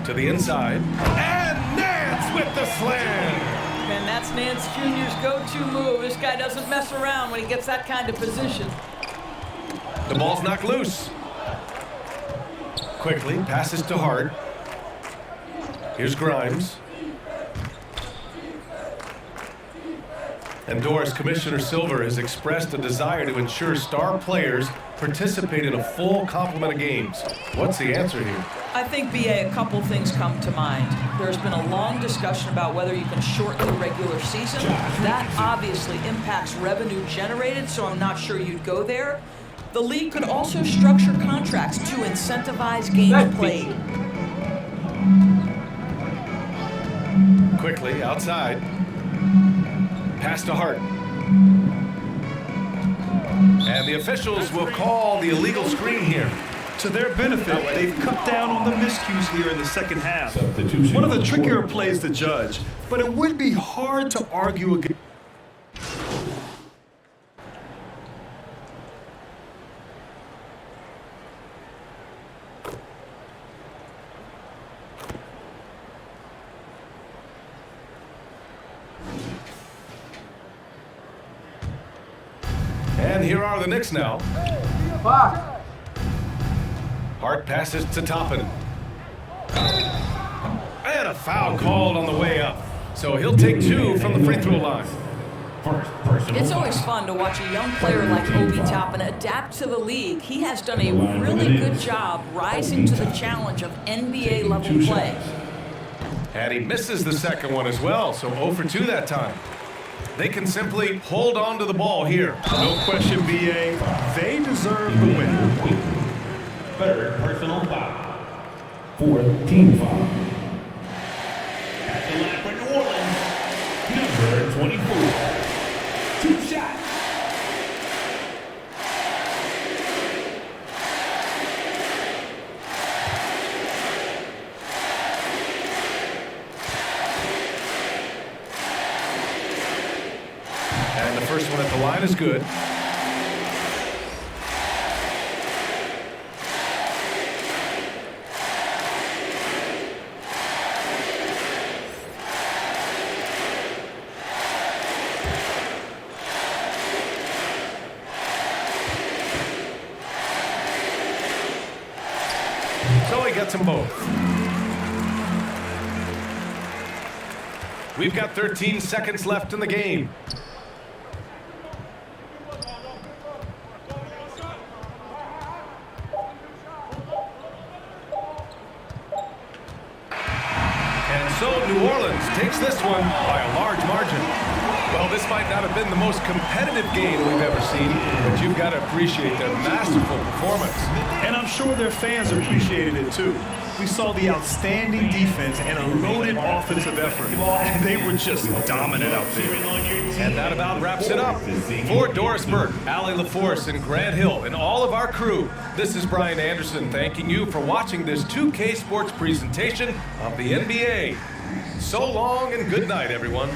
To the inside. And Nance with the slam. And that's Nance Jr.'s go-to move. This guy doesn't mess around when he gets that kind of position. The ball's knocked loose. Quickly passes to Hart. Here's Grimes. And Doris, Commissioner Silver has expressed a desire to ensure star players participate in a full complement of games. What's the answer here? I think, B.A., a couple things come to mind. There's been a long discussion about whether you can shorten the regular season. That obviously impacts revenue generated, so I'm not sure you'd go there. The league could also structure contracts to incentivize games played. Quickly, outside. Pass to Hart. And the officials will call the illegal screen here. To their benefit, they've cut down on the miscues here in the second half. One of the trickier plays to judge, but it would be hard to argue against. And here are the Knicks now. Fuck. Hart passes to Toppin. And a foul called on the way up. So he'll take 2 from the free throw line. It's always fun to watch a young player like Obi Toppin adapt to the league. He has done a really good job rising to the challenge of NBA-level play. And he misses the second one as well, so 0 for 2 that time. They can simply hold on to the ball here. No question, B.A. They deserve the win. Third personal foul. Fourth team foul. At the line for New Orleans, number 24. 2 shots. And the first one at the line is good. he gets them both. We've got 13 seconds left in the game. And so New Orleans takes this one by a large margin. Well, this might not have been the most competitive game we've ever seen, but you've got to appreciate their masterful performance. And I'm sure their fans appreciated it too. We saw the outstanding defense and a loaded offensive effort. And they were just dominant out there. And that about wraps it up. For Doris Burke, Allie LaForce, and Grant Hill, and all of our crew, this is Brian Anderson thanking you for watching this 2K Sports presentation of the NBA. So long and good night, everyone.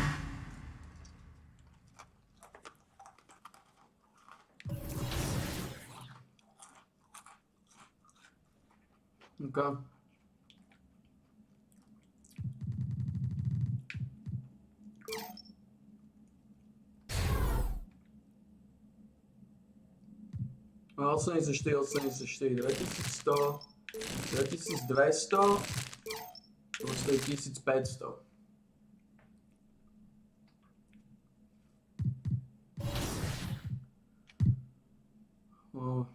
Okay. No, 84, 84, 2100, 2200, to stojí 1500. No.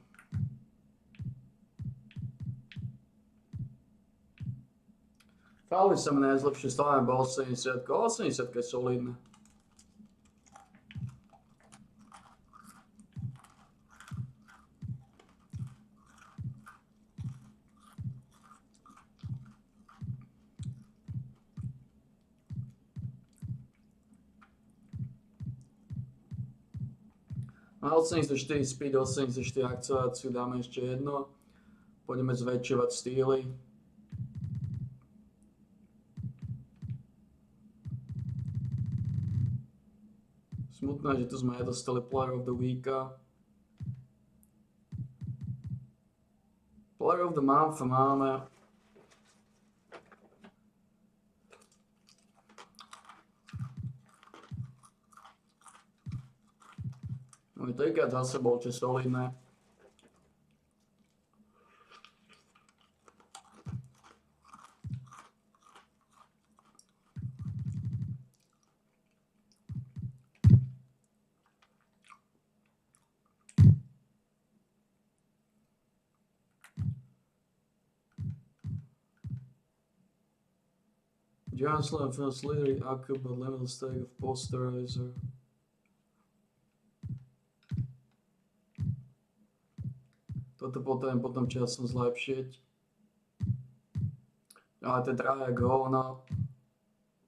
Fauly sa mi najzlepšie stále bol 80, 80 je solidné. Na 84 speed, 84 akceleráciu dáme ešte jedno. Pôjdeme zväčšovať stýly. Smutné, že tu sme nedostali Player of the Weeka. Player of the Month máme. No i trikrát zase bol, čo solidné. Johnson feels literally accurate but limited state of posterizer. Toto potrebujem potom časom zlepšiť. Ale ten traja jak hovno.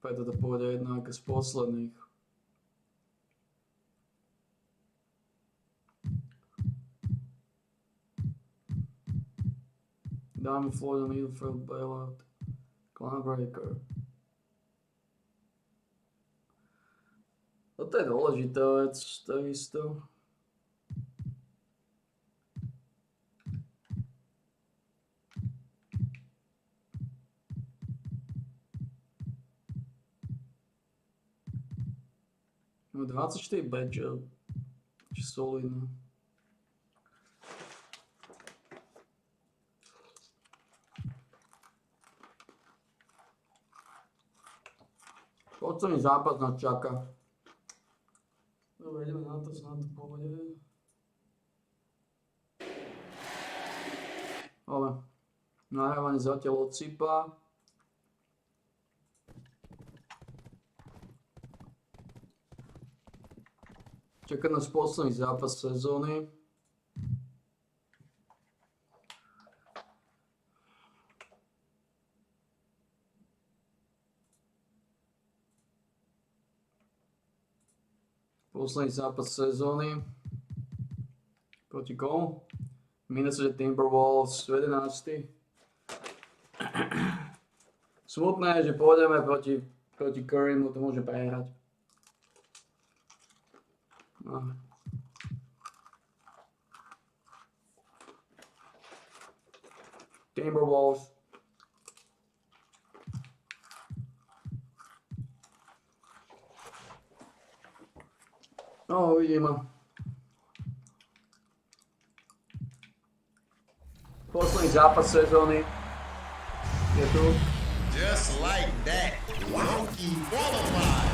Preto to pôjde jedno ako z posledných. Dáme Florida Needlefield bailout. Clownbreaker. Toto je dôležitá vec, takisto. No 24 badge, čo solidné. Posledný zápas nás čaká. Dobre, ideme na to, snad to pôjde. Ale nahrávanie zatiaľ odsýpa. Čaká nás posledný zápas sezóny. Posledný zápas sezóny. Proti komu? Minnesota Timberwolves 11. Smutné je, že pôjdeme proti Currymu, to môže prehrať. No. Timberwolves. No, uvidíme. Posledný zápas sezóny. Je tu? Just like that. Wonky qualified.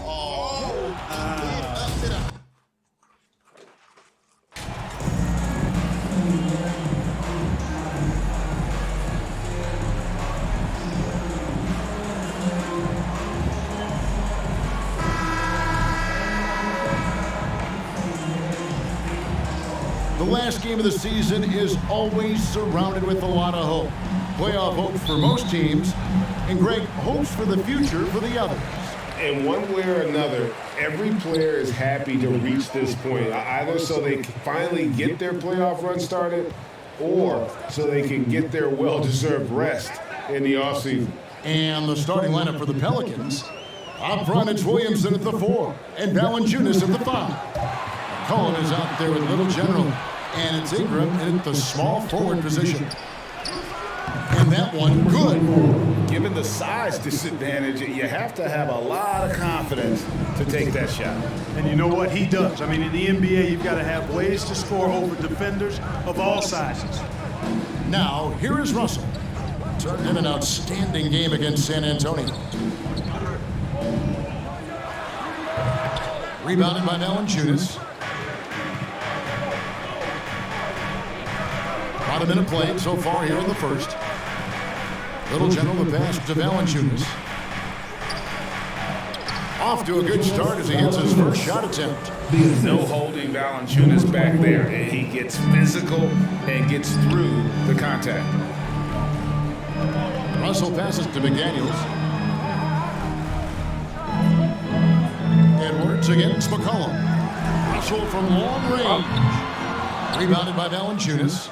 Oh, up to the. The last game of the season is always surrounded with a lot of hope. Playoff hopes for most teams, and Greg, hopes for the future for the others. In one way or another, every player is happy to reach this point, either so they can finally get their playoff run started or so they can get their well-deserved rest in the offseason. And the starting lineup for the Pelicans, up front it's Williamson at the 4 and Valanciunas at the 5. Cohen is out there with Little General, and it's Ingram at the small forward position. And that one, good. Given the size disadvantage, you have to have a lot of confidence to take that shot. And you know what? He does. I mean, in the NBA, you've got to have ways to score over defenders of all sizes. Now, here is Russell. Turned in an outstanding game against San Antonio. Rebounded by Valanciunas. About a minute played so far here in the first. Little General the pass to Valanciunas. Off to a good start as he hits his first shot attempt. No holding Valanciunas back there. He gets physical and gets through the contact. Russell passes to McDaniels. Edwards against McCollum. Russell from long range. Rebounded by Valanciunas.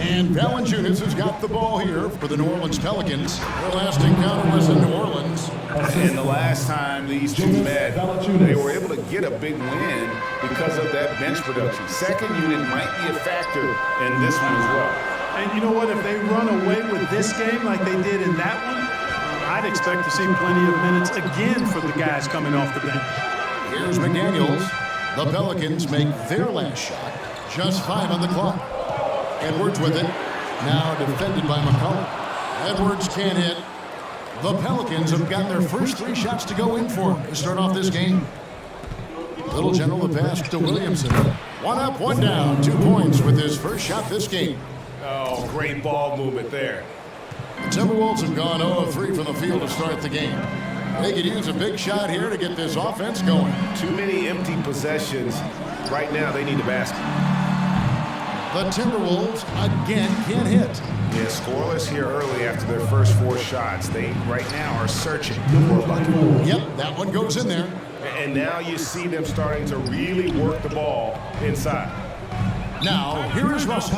And Valanciunas has got the ball here for the New Orleans Pelicans. Their last encounter was in New Orleans. And the last time these two met, they were able to get a big win because of that bench production. Second unit might be a factor in this one as well. And you know what? If they run away with this game like they did in that one, I'd expect to see plenty of minutes again for the guys coming off the bench. Here's McDaniels. The Pelicans make their last shot. Just 5 on the clock. Edwards with it. Now defended by McCollum. Edwards can't hit. The Pelicans have got their first 3 shots to go in for to start off this game. Little General the pass to Williamson. 1 up, 1 down. 2 points with his first shot this game. Oh, great ball movement there. The Timberwolves have gone 0 of 3 from the field to start the game. They could use a big shot here to get this offense going. Too many empty possessions. Right now, they need a basket. The Timberwolves again can't hit. Yeah, scoreless here early after their first 4 shots. They right now are searching for a bucket. Yep, that one goes in there. And now you see them starting to really work the ball inside. Now, here is Russell.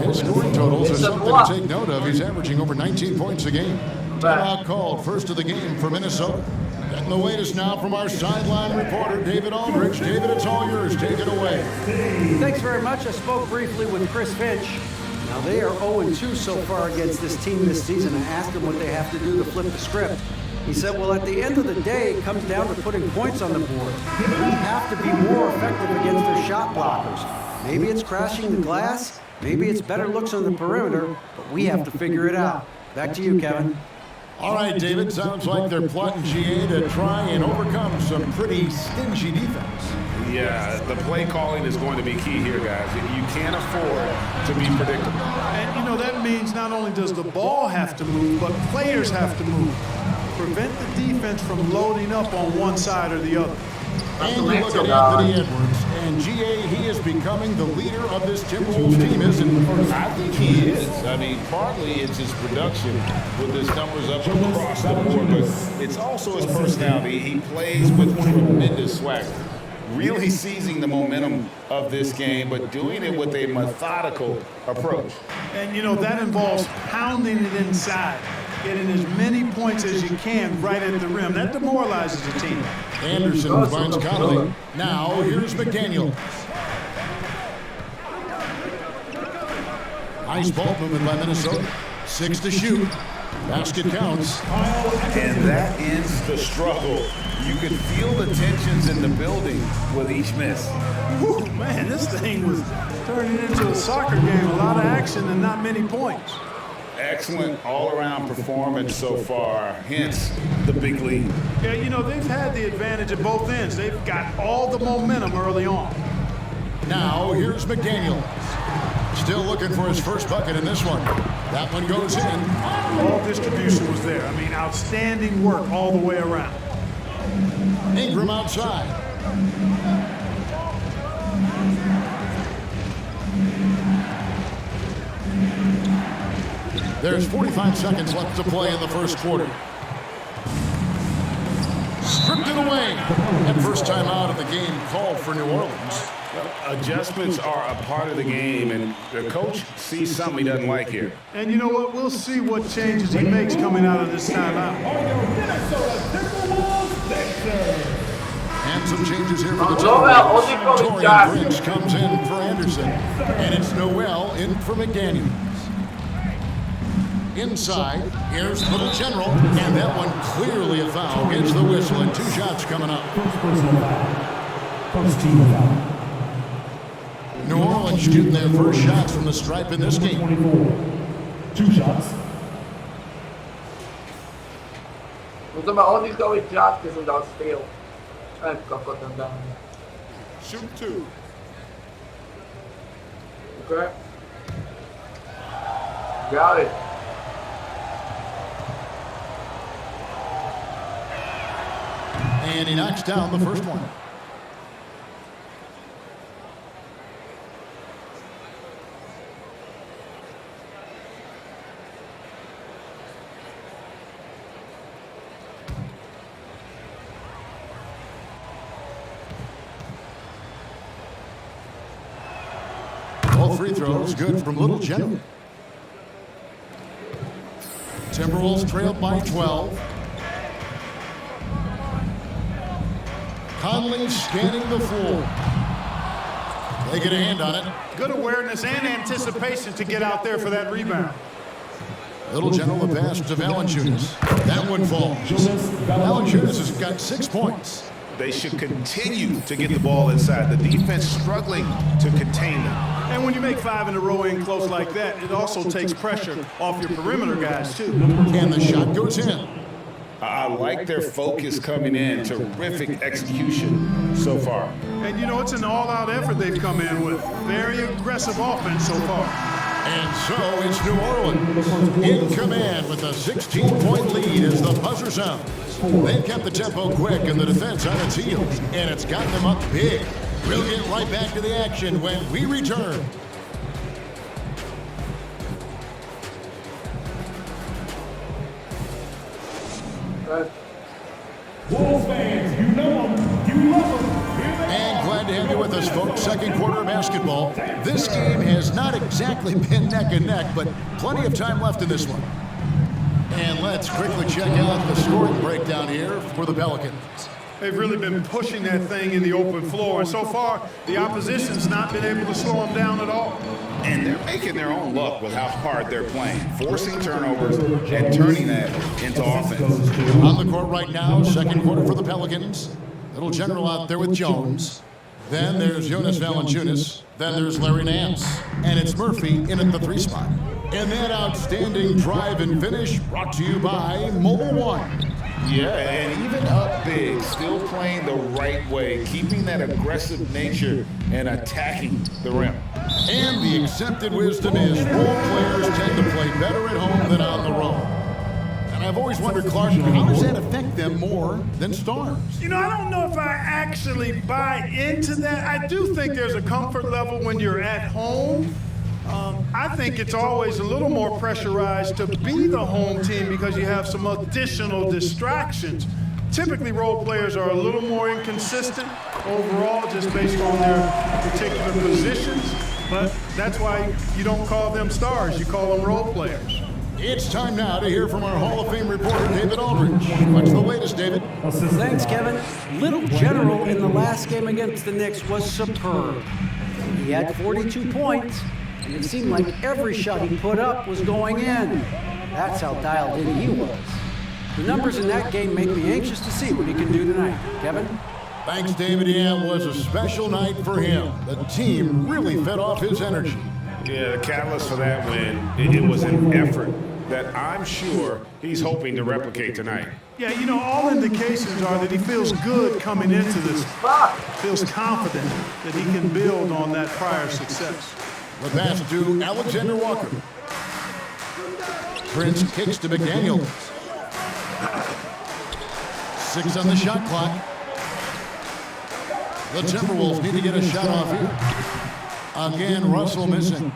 His scoring totals are something to take note of. He's averaging over 19 points a game. Timeout called, first of the game for Minnesota. Getting the latest now from our sideline reporter, David Aldridge. David, it's all yours. Take it away. Thanks very much. I spoke briefly with Chris Finch. Now, they are 0-2 so far against this team this season. I asked him what they have to do to flip the script. He said, well, at the end of the day, it comes down to putting points on the board. We have to be more effective against their shot blockers. Maybe it's crashing the glass. Maybe it's better looks on the perimeter. But we have to figure it out. Back to you, Kevin. All right, David. Sounds like they're plotting GA to try and overcome some pretty stingy defense. Yeah, the play calling is going to be key here, guys. You can't afford to be predictable. And, you know, that means not only does the ball have to move, but players have to move. Prevent the defense from loading up on one side or the other. And you look at Anthony Edwards, and GA, he is becoming the leader of this Timberwolves team, isn't he? I think he is. I mean, partly it's his production with his numbers up across the board, but it's also his personality. He plays with tremendous swagger, really seizing the momentum of this game, but doing it with a methodical approach. And, you know, that involves pounding it inside, getting as many points as you can right at the rim. That demoralizes the team. Anderson finds Connolly. Now, here's McDaniel. Nice ball movement by Minnesota. 6 to shoot. Basket counts. And that ends the struggle. You could feel the tensions in the building with each miss. Whew, man, this thing was turning into a soccer game. A lot of action and not many points. excellent all-around performance so far, hence the big lead. Yeah, you know, they've had the advantage at both ends. They've got all the momentum early on. Now, here's McDaniel. Still looking for his first bucket in this one. That one goes in. All distribution was there. I mean, outstanding work all the way around. Ingram outside. There's 45 seconds left to play in the first quarter. Stripped it away. And first time out of the game called for New Orleans. Adjustments are a part of the game, and the coach sees something he doesn't like here. And you know what? We'll see what changes he makes coming out of this timeout. And some changes here for the Timberwolves. Torian Prince comes in for Anderson. And it's Noel in for McDaniels. Inside, here's Little General. And that one clearly a foul. Gets the whistle and 2 shots coming up. First team foul. New Orleans shooting their first shots from the stripe in this game. 2 shots. Mutta mä onnistuin jatkesin taas steal. Koko tän down. Shoot 2. Okay. Got it. And he knocks down the first one. All free throws good from Little General. Timberwolves trailed by 12. Conley scanning the floor. They get a hand on it. Good awareness and anticipation to get out there for that rebound. Little General the pass to Valanciunas. That one falls. Valanciunas has got 6 points. They should continue to get the ball inside. The defense struggling to contain them. And when you make 5 in a row in close like that, it also takes pressure off your perimeter guys, too. And the shot goes in. I like their focus coming in. Terrific execution so far. And, you know, it's an all-out effort they've come in with. Very aggressive offense so far. And so it's New Orleans in command with a 16-point lead as the buzzer sounds. They've kept the tempo quick and the defense on its heels, and it's gotten them up big. We'll get right back to the action when we return. Wolves fans, you know them, you love them. And glad to have you with us, folks. Second quarter of basketball. This game has not exactly been neck and neck, but plenty of time left in this one. And let's quickly check out the scoring breakdown here for the Pelicans. They've really been pushing that thing in the open floor, and so far, the opposition's not been able to slow them down at all. And they're making their own luck with how hard they're playing, forcing turnovers and turning that into offense. On the court right now, second quarter for the Pelicans. Little General out there with Jones. Then there's Jonas Valanciunas. Then there's Larry Nance. And it's Murphy in at the 3 spot. And that outstanding drive and finish brought to you by Mobile One. Yeah, and even up big, still playing the right way, keeping that aggressive nature and attacking the rim. And the accepted wisdom is role players tend to play better at home than on the road. And I've always wondered, Clark, how does that affect them more than stars? You know, I don't know if I actually buy into that. I do think there's a comfort level when you're at home. I think it's always a little more pressurized to be the home team because you have some additional distractions. Typically, role players are a little more inconsistent overall just based on their particular positions, but that's why you don't call them stars, you call them role players. It's time now to hear from our Hall of Fame reporter, David Aldridge. What's the latest, David? Thanks, Kevin. Little General in the last game against the Knicks was superb. He had 42 points, and it seemed like every shot he put up was going in. That's how dialed in he was. The numbers in that game make me anxious to see what he can do tonight. Kevin? Thanks, David. Yeah, it was a special night for him. The team really fed off his energy. Yeah, the catalyst for that win, it was an effort that I'm sure he's hoping to replicate tonight. Yeah, you know, all indications are that he feels good coming into this. Feels confident that he can build on that prior success. The pass to Alexander Walker. Prince kicks to McDaniels. 6 on the shot clock. The Timberwolves need to get a shot off here. Again, Russell missing.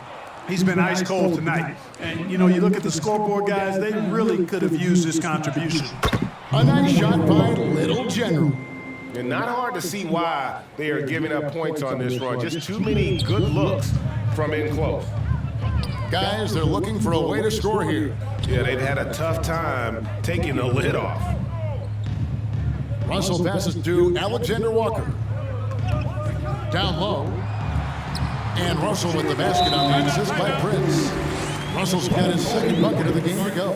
He's been ice cold tonight. And, you know, you look at the scoreboard, guys, they really could have used his contribution. A nice shot by Little General. And not hard to see why they are giving up points on this run. Just too many good looks from in close. Guys, they're looking for a way to score here. Yeah, they've had a tough time taking the lid off. Russell passes to Alexander Walker. Down low. And Russell with the basket on the assist by Prince. Russell's got his second bucket of the game to go.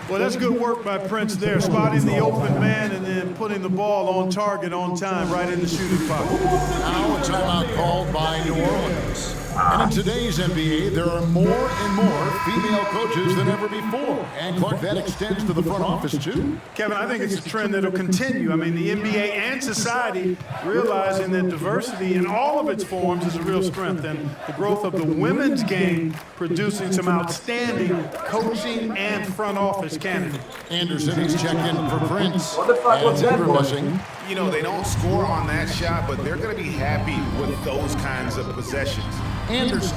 Well, that's good work by Prince there, spotting the open man and then putting the ball on target on time right in the shooting pocket. Now a timeout called by New Orleans. And in today's NBA, there are more and more female coaches than ever before. And Clark, that extends to the front office too. Kevin, I think it's a trend that'll continue. I mean, the NBA and society realizing that diversity in all of its forms is a real strength. And the growth of the women's game producing some outstanding coaching and front office candidates. Anderson, he's checked in for Prince. What the fuck was that missing. You know, they don't score on that shot, but they're going to be happy with those kinds of possessions. Anderson.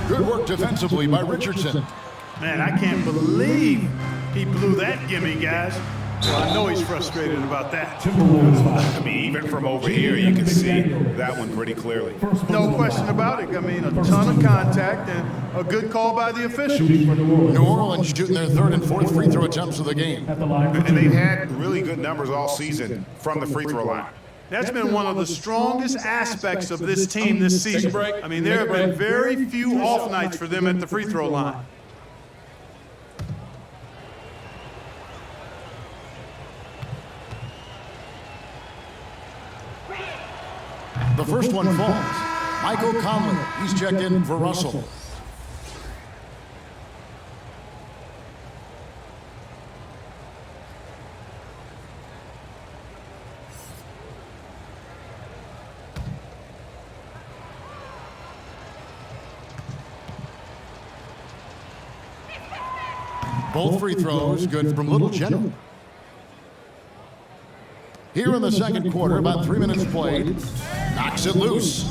Good work defensively by Richardson. Man, I can't believe he blew that gimme, guys. Well, I know he's frustrated about that. I mean, even from over here, you can see that one pretty clearly. No question about it. I mean, a ton of contact and a good call by the officials. New Orleans shooting their third and fourth free throw attempts of the game. And they've had really good numbers all season from the free throw line. That's been one of the strongest aspects of this team this season. I mean, there have been very few off nights for them at the free throw line. The first one falls. Michael Conley, he's checked in for Russell. Both free throws good from Little General. Here in the second quarter, about 3 minutes played, knocks it loose.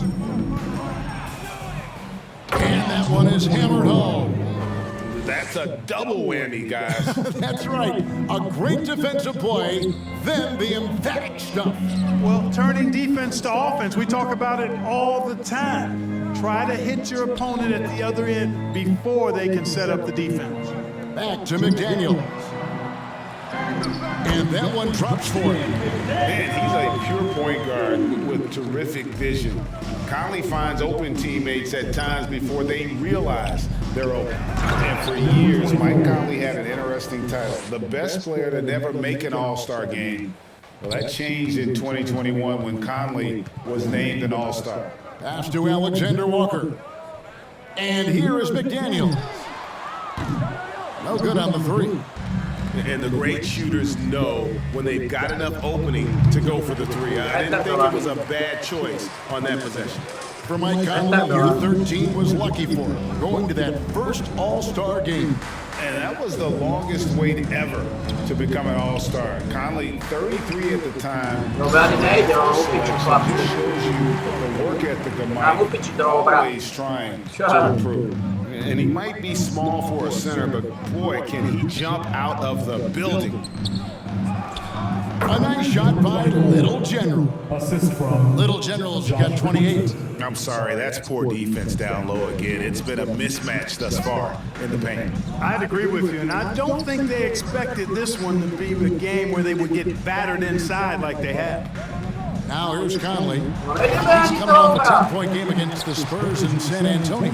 And that one is hammered home. That's a double whammy, guys. That's right. A great defensive play, then the emphatic stuff. Well, turning defense to offense, we talk about it all the time. Try to hit your opponent at the other end before they can set up the defense. Back to McDaniels. And that one drops for him. Man, he's a pure point guard with terrific vision. Conley finds open teammates at times before they realize they're open. And for years, Mike Conley had an interesting title, the best player to never make an All-Star game. Well, that changed in 2021 when Conley was named an All-Star. Pass to Alexander Walker. And here is McDaniels. No good on the three. And the great shooters know when they've got enough opening to go for the three. I didn't think it was a bad choice on that possession. For Mike Conley, year 13 was lucky for him, going to that first All-Star game. And that was the longest wait ever to become an All-Star. Conley, 33 at the time. Just shows you the work ethic of Mike, always trying to improve. And he might be small for a center, but boy, can he jump out of the building. A nice shot by Little General. Assist from Little General's got 28. I'm sorry, that's poor defense down low again. It's been a mismatch thus far in the paint. I'd agree with you, and I don't think they expected this one to be a game where they would get battered inside like they have. Now here's Conley. He's coming off a 10-point game against the Spurs in San Antonio.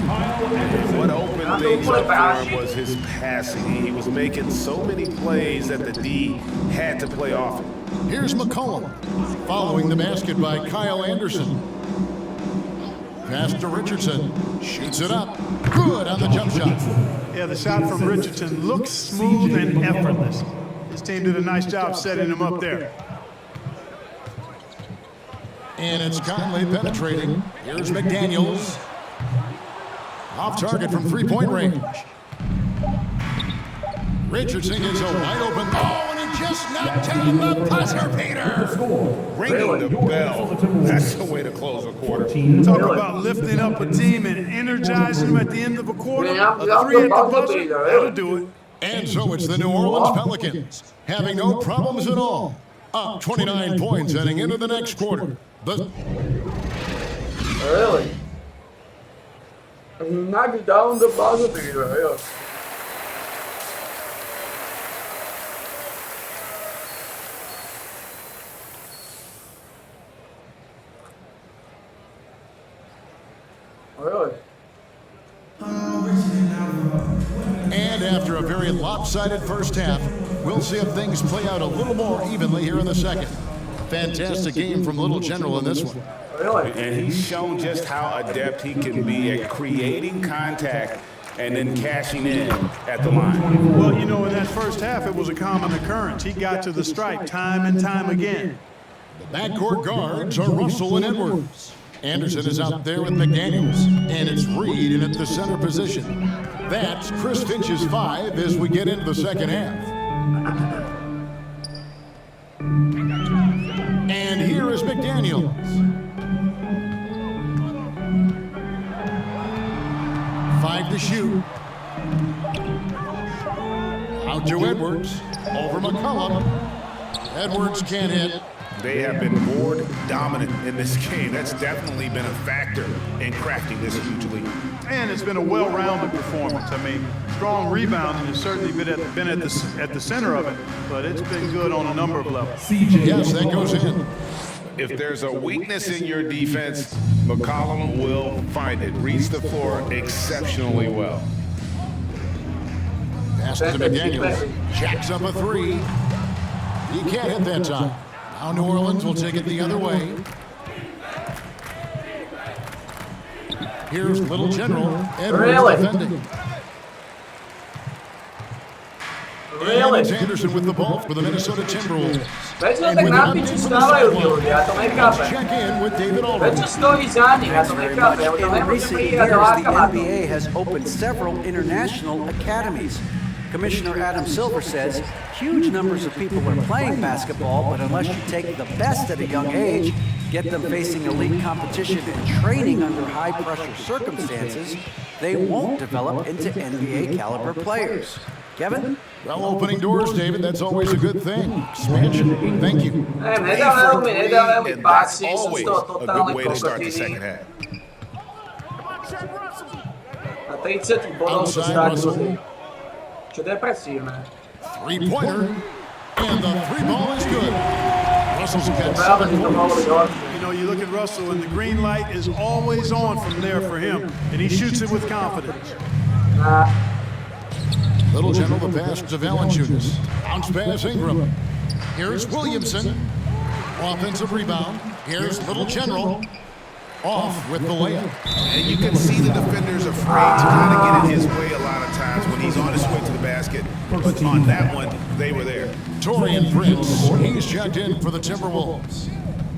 What opened things up for him was his passing. He was making so many plays that the D had to play off him. Here's McCollum, following the basket by Kyle Anderson. Pass to Richardson. Shoots it up. Good on the jump shot. Yeah, the shot from Richardson looks smooth and effortless. His team did a nice job setting him up there. And it's Conley penetrating. Here's McDaniels. Off target from three-point range. Richardson gets a wide open. Oh, and he just knocked down the buzzer beater. Ringing the bell. That's the way to close a quarter. Talk about lifting up a team and energizing them at the end of a quarter. A 3 at the buzzer, that'll do it. And so it's the New Orleans Pelicans having no problems at all. Up 29 points heading into the next quarter. Really? Knocked down the buzzer beater, yeah. Really? And after a very lopsided first half, we'll see if things play out a little more evenly here in the second. Fantastic game from Little General in this one. Really? And he's shown just how adept he can be at creating contact and then cashing in at the line. Well, you know, in that first half, it was a common occurrence. He got to the stripe time and time again. The backcourt guards are Russell and Edwards. Anderson is out there with McDaniels, and it's Reed in at the center position. That's Chris Finch's 5 as we get into the second half. And here is McDaniels. Five to shoot. Out to Edwards. Over McCollum. Edwards can't hit. They have been board dominant in this game. That's definitely been a factor in crafting this huge lead. And it's been a well-rounded performance. I mean, strong rebounding has certainly been at the center of it, but it's been good on a number of levels. Yes, that goes in. If there's a weakness in your defense, McCollum will find it. Reads the floor exceptionally well. Pass to McDaniels. Jacks up a 3. He can't hit that time. Now New Orleans will take it the other way. Here's Little General. Edwards defending. Really? And it's Anderson with the ball for the Minnesota Timberwolves. Već na tak napiću stavaju ljudi, ja to ne kapem. Check in with David Aldridge. Već stoji za njim, ja to ne kapem. Evo to ne In može recent prihati years, ovakav the atom. NBA has opened several international academies. Commissioner Adam Silver says huge numbers of people are playing basketball, but unless you take the best at a young age, get them facing elite competition and training under high-pressure circumstances, they won't develop into NBA-caliber players. Kevin? Well, opening doors, David, that's always a good thing. Expansion. Thank you. Ne da velmi And pasi, that's su always to a good totalni way to start the second kokotini. half. Na 30 bodov su staknuli. Čo depresívne. Three-pointer. And the three ball is good. Russell's got 7 points. You know, you look at Russell, and the green light is always on from there for him, and he shoots it with confidence. Little General, the pass to Valanciunas. Bounce pass Ingram. Here's Williamson. Offensive rebound. Here's Little General. Off with the layup. And you can see the defenders afraid to kind of get in his way a lot of times when he's on his way to the basket. But on that one, they were there. Torian Prince, he's checked in for the Timberwolves.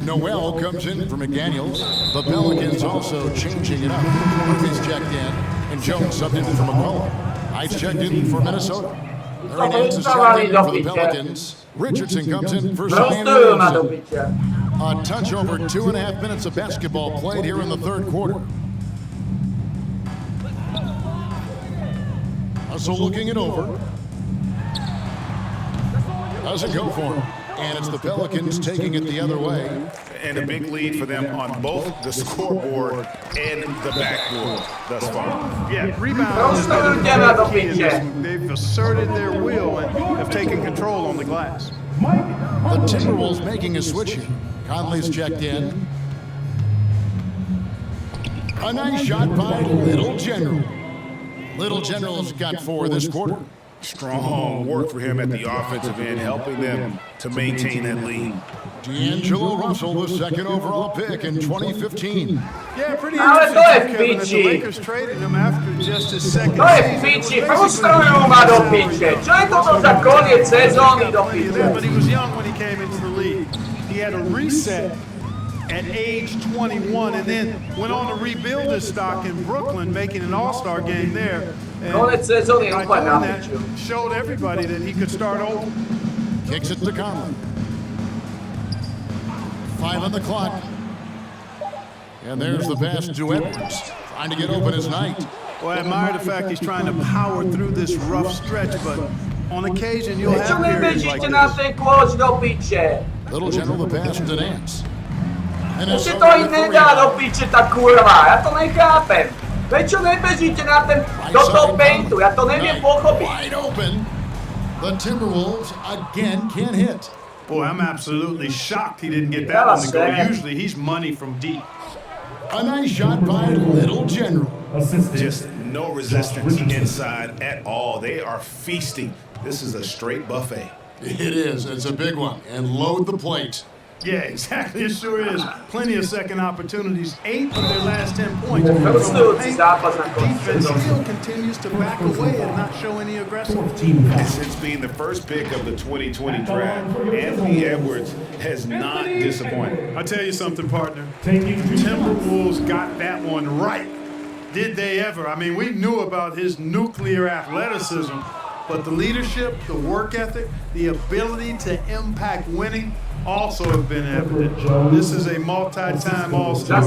Noel comes in for McDaniels. The Pelicans also changing it up. Murphy's checked in, and Jones subbed in for McCollum. Ice checked in for Minnesota. Larry Nance is checked in for the Pelicans. Richardson comes in for Zion Williamson. A touch over 2.5 minutes of basketball played here in the third quarter. Russell looking it over. Doesn't go for him. And it's the Pelicans taking it the other way. And a big lead for them on both the scoreboard and the backboard thus far. Yeah, rebound has been a key in this one. They've asserted their will and have taken control on the glass. The Timberwolves making a switch here. Conley's checked in. A nice shot by Little General. Little General's got 4 this quarter. Strong work for him at the offensive end, helping them to maintain that lead. D'Angelo Russell, the second overall pick in 2015. Yeah, pretty Ale to je interesting, Kevin, that the piči. Lakers traded him after just his second To je season. piči, frustrujú ma do piče. Čo je toto za koniec sezóny do piče? But he was young when he came into the league. He had a reset at age 21 and then went on to rebuild his stock in Brooklyn, making an all-star game there. And Konec sezóny je by úplne na doing that, piču. showed everybody that he could start over. Kicks it to Conley. 5 on the clock. And there's the pass to Edwards. Trying to get open as Knight. Well, I admire the fact he's trying to power through this rough stretch, but on occasion you'll Prečo have periods like nebežíte na this. ten kôč do piče? Little General the pass to Nance. And Ešte to im nedá do piče, tá kurva. Ja to nechápem. Prečo nebežíte na ten, do toho paintu? Ja to neviem pochopiť. Wide open. The Timberwolves again can't hit. Boy, I'm absolutely shocked he didn't get that one to go. Usually he's money from deep. A nice shot by Little General. Just no resistance inside at all. They are feasting. This is a straight buffet. It is. It's a big one. And load the plate. Yeah, exactly. It sure is. Plenty of second opportunities. 8 of their last 10 points. Frustrujúci zápas na konci Defense sezóny. still continues to back away and not show any aggressiveness. Since being the first pick of the 2020 draft, Anthony Edwards has not disappointed. I'll tell you something, partner. Timberwolves got that one right. Did they ever? I mean, we knew about his nuclear athleticism, but the leadership, the work ethic, the ability to impact winning also have been evident. This is a multi-time All-Star.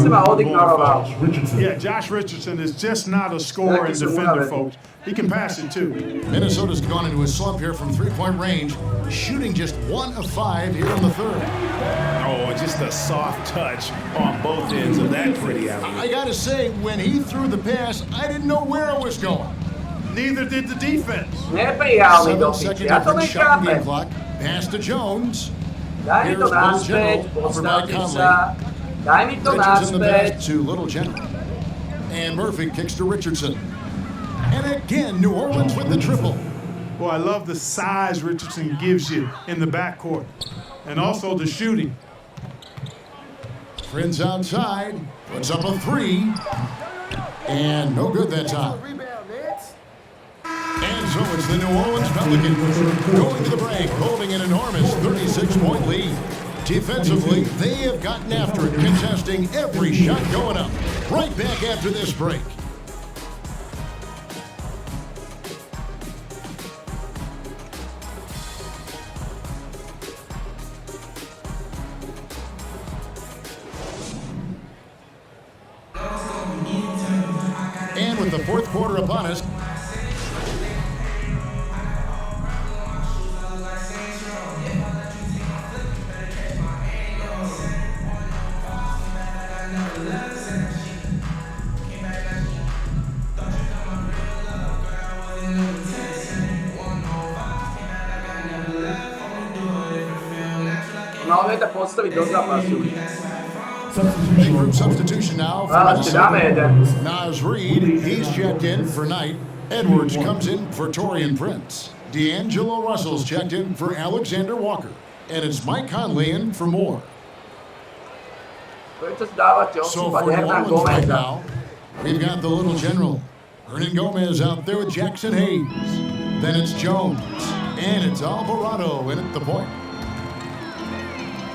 Yeah, Josh Richardson is just not a scorer and defender, folks. He can pass it too. Minnesota's gone into a slump here from three-point range, shooting just 1 of 5 here in the third. Oh, just a soft touch on both ends of that pretty alley. I gotta say, when he threw the pass, I didn't know where I was going. Neither did the defense. Neprijálny do 7 piče, second ja to difference shot game nechápem. clock. Pass to Jones. Daj mi to Here's Little naspäť, General, over by postavte Conley. sa. Daj mi to Richardson the naspäť. pass to Little General. And Murphy kicks to Richardson. And again, New Orleans with the triple. Boy, I love the size Richardson gives you in the backcourt. And also the shooting. Friends outside, puts up a 3. And no good that time. And so it's the New Orleans Pelicans going to the break, holding an enormous 36-point lead. Defensively, they have gotten after it, contesting every shot going up. Right back after this break. And with the fourth quarter upon us, Máme to postaviť do zápasu. big group substitution now for Ale ešte dáme jeden. Naz Reid, he's checked in for Knight. Edwards comes in for Torian Prince. D'Angelo Russell's checked in for Alexander Walker. And it's Mike Conley in for Moore. Prečo dávate So osúpať for New Hernan Orleans right Gomeza? now, we've got the Little General. Hernan Gomez out there with Jackson Hayes. Then it's Jones. And it's Alvarado in at the point.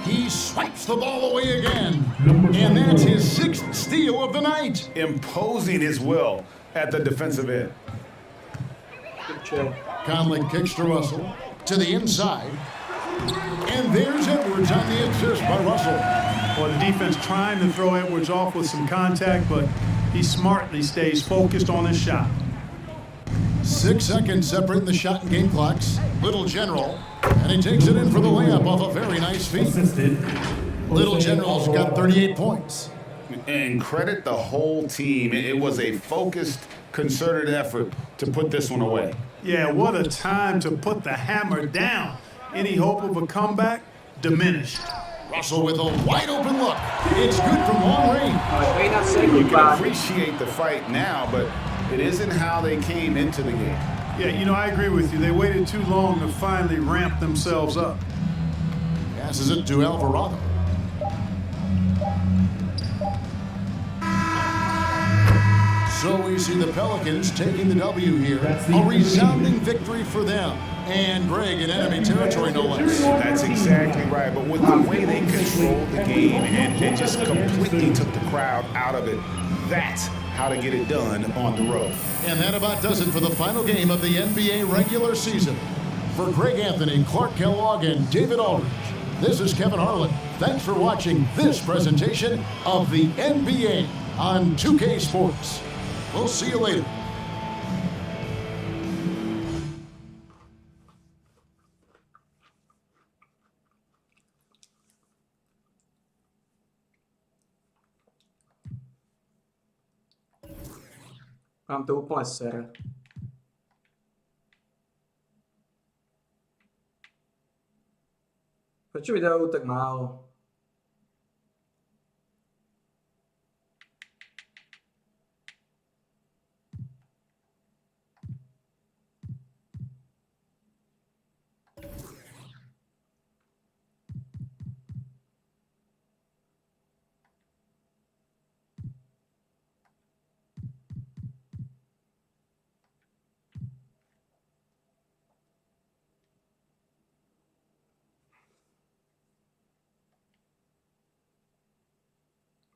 He swipes the ball away again. And that's his 6th steal of the night. Imposing his will at the defensive end. Conley kicks to Russell to the inside. And there's Edwards on the assist by Russell. Well, the defense trying to throw Edwards off with some contact, but he smartly stays focused on his shot. 6 seconds separating the shot and game clocks. Little General, and he takes it in for the layup off a very nice feed. Little General's got 38 points. And credit the whole team. It was a focused, concerted effort to put this one away. Yeah, what a time to put the hammer down. Any hope of a comeback diminished. Russell with a wide open look. It's good from long range. You can appreciate the fight now, but it isn't how they came into the game. Yeah, you know, I agree with you. They waited too long to finally ramp themselves up. Passes it to Alvarado. So we see the Pelicans taking the W here. A resounding victory for them. And Greg in enemy territory, no less. That's exactly right. But with the way they controlled the game and just completely took the crowd out of it, that's how to get it done on the road. And that about does it for the final game of the NBA regular season. For Greg Anthony, Clark Kellogg, and David Aldridge, this is Kevin Harlan. Thanks for watching this presentation of the NBA on 2K Sports. We'll see you later. Mám to úplne sere. Prečo mi dajú tak málo?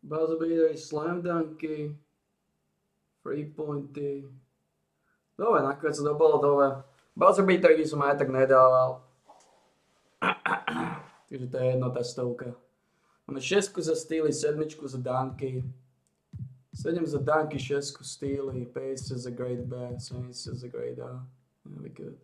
Buzzer beatery, slam dunky, free pointy. Dobre, nakoniec to bolo dole. Buzzer beatery som aj tak nedával. Takže to je jedno tá stovka. Máme 6 za steely, 7 za dunky. 7 za dunky, 6 steely, 5 za grade B, 7 za grade A. Really good.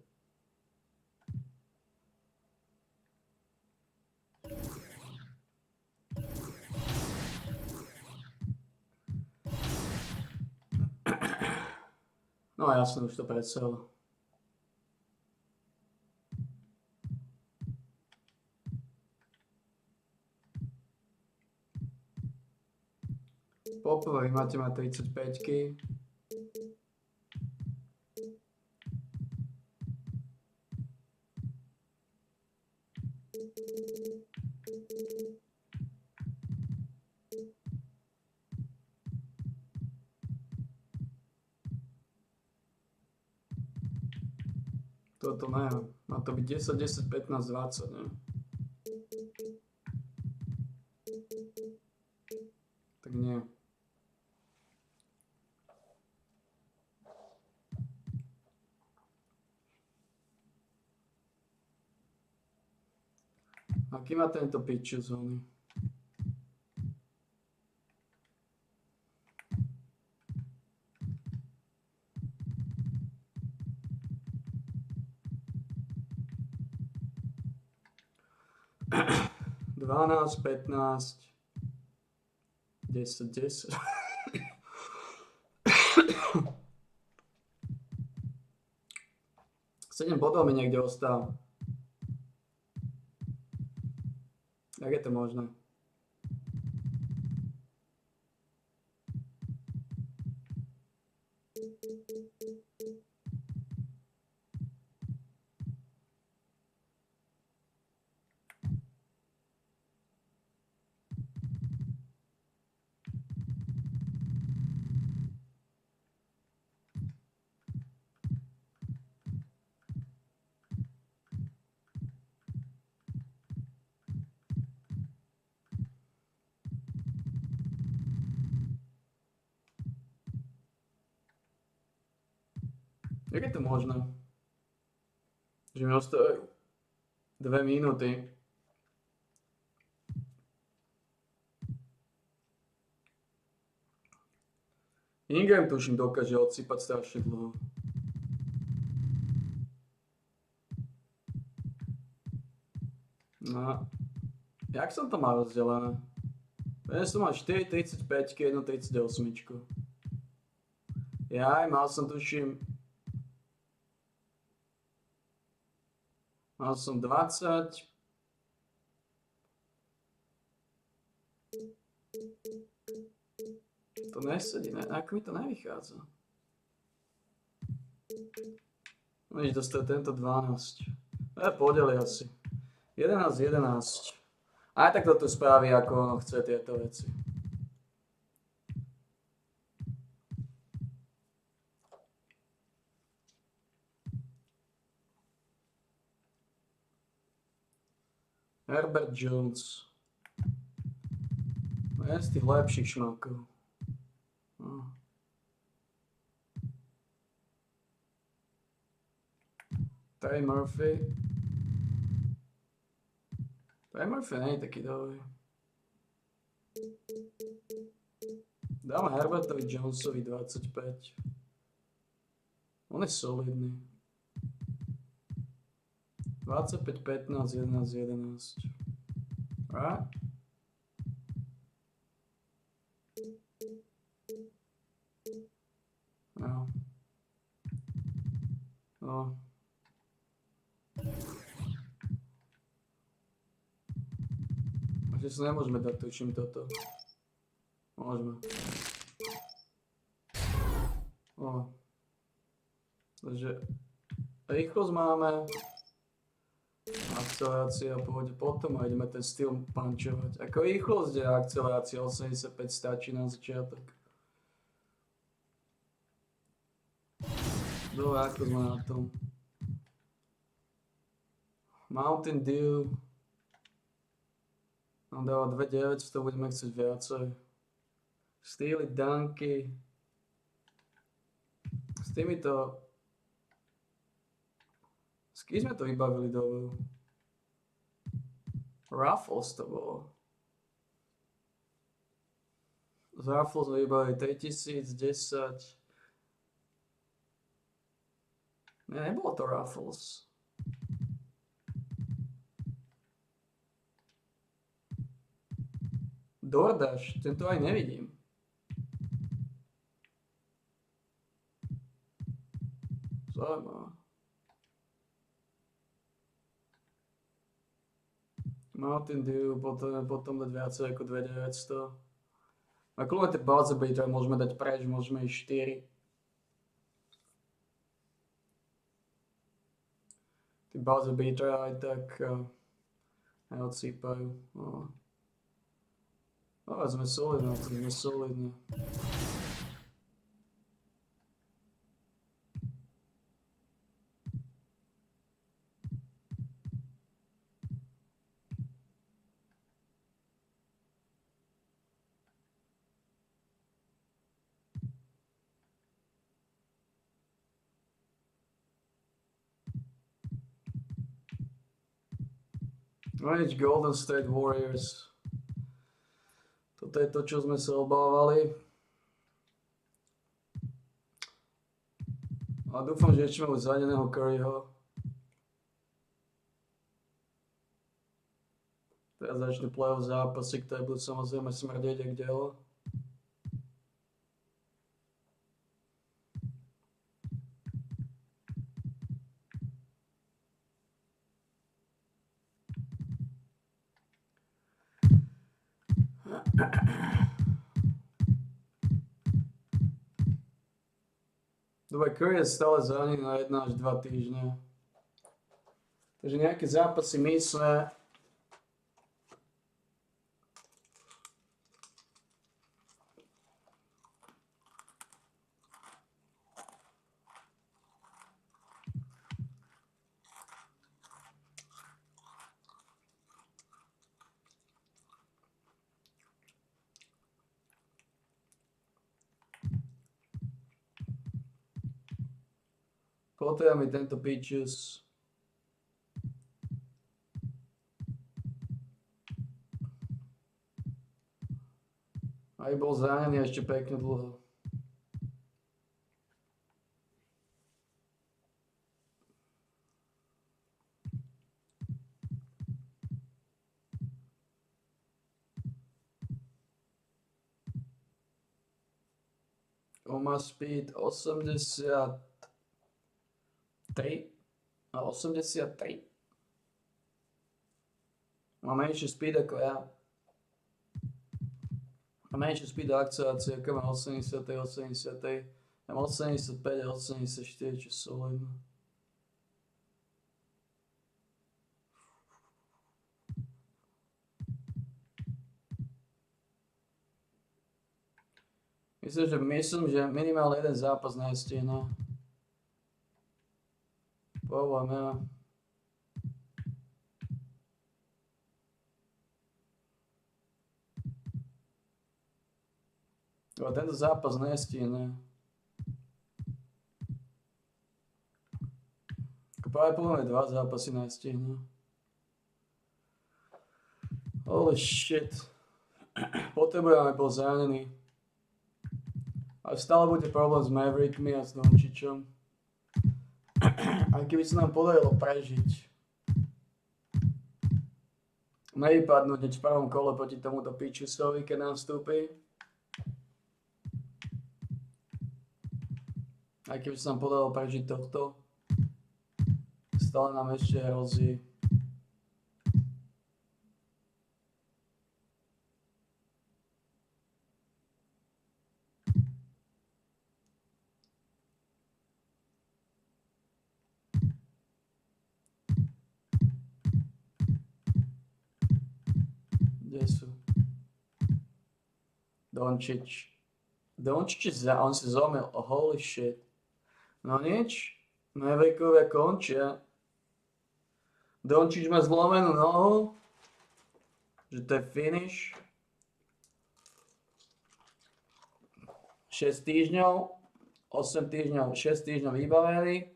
No jasne, už to predsel. Poprvé máte ma 35-ky. Toto neviem. Má to byť 10, 10, 15, 20, ne? Tak nie. Aký má tento pitch zóny? Dvanásť, 15, 10, 10. Sedem bodov mi niekde ostal. Jak je to možné? Jak je to možné? Že mi ostali 2 minúty. In-game tuším dokáže odsypať strašne dlho. No, jak som to mal rozdelené? Ja som mal 4 35, 1 38. Jaj, mal som tuším... Mal som 20. To nesedí, ne? Ako mi to nevychádza? Nič, dostal tento 12. Podeli asi. 11. Aj tak toto spraví, ako on chce tieto veci. Herbert Jones. Je z tých lepších šmakov. Trey Murphy. Trey Murphy nie je taký dobrý. Dáme Herbertovi Jonesovi 25. On je solidný. 25, 15, 11. Right? No. No. Že si nemôžeme dať, tuším toto. Môžeme. Takže rýchlosť máme. Akcelerácia pôjde potom a ideme ten styl panchovať. Ako rýchlosť je akcelerácia 85 stačí na začiatok. Dobre, ako sme na tom. Mountain Dew. Nám dáva 2900, budeme chcieť viacej. Steely Dunky. S týmito... S kým sme to vybavili dolu? Ruffles to bolo. Z Ruffles sme vybavili 3000, 10. Nebolo to Ruffles. DoorDash, tento aj nevidím. Zaujímavé. Mountain Dew, potom dať viacej ako 2900. A kľúne tie buzzer beater môžeme dať preč, môžeme ísť 4. Tí buzzer beater aj tak neodsýpajú. Sme solidne. Right, Golden State Warriors. Toto je to, čo sme sa obávali. A dúfam, že ešte máme zraneného Curryho. Teraz začnú playoff zápasy, ktoré budú samozrejme smrdieť jak dielo. Dobre, Curry je stále zranený na 1 až 2 týždne. Takže nejaké zápasy my sme... Potrebujem mi tento Peaches. Aj bol zranený ešte pekne dlho. Thomas Speed 83 a 83. Má menší speed ako ja. Má menší speed a akcelerácie ako má 80. Mám 85 a 84, čo solidné. Myslím, že minimálne jeden zápas nestíhne. Podľa mňa. Ale tento zápas nestíhne. Práve povedzme 2 zápasy nestíhne. Holy shit. Potrebujeme bol zranený. Ale stále bude problém s Maverickmi a s Dončičom. Aj keby sa nám podarilo prežiť. Nevypadnúť hneď v prvom kole proti tomuto Pichusovi, keď nám vstúpi. Aj keby sa nám podarilo prežiť tohto. Stále nám ešte hrozí. Kde sú? Dončič. On si zomil. Oh, holy shit. No nič. Maverickovia končia. Dončič má zlomenú nohu. Že to je finish. 6 týždňov. 8 týždňov. 6 týždňov vybavení.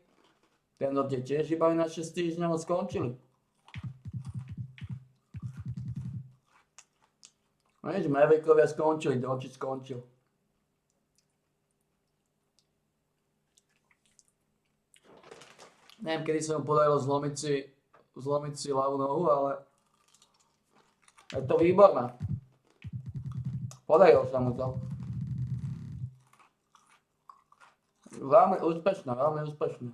Tento tie tiež vybaví na 6 týždňov a skončili. No nič, Maverickovia skončili, Dončič skončil. Neviem, kedy sa mu podarilo zlomiť si ľavú nohu, ale je to výborné. Podarilo sa mu to. Veľmi úspešné, veľmi úspešné.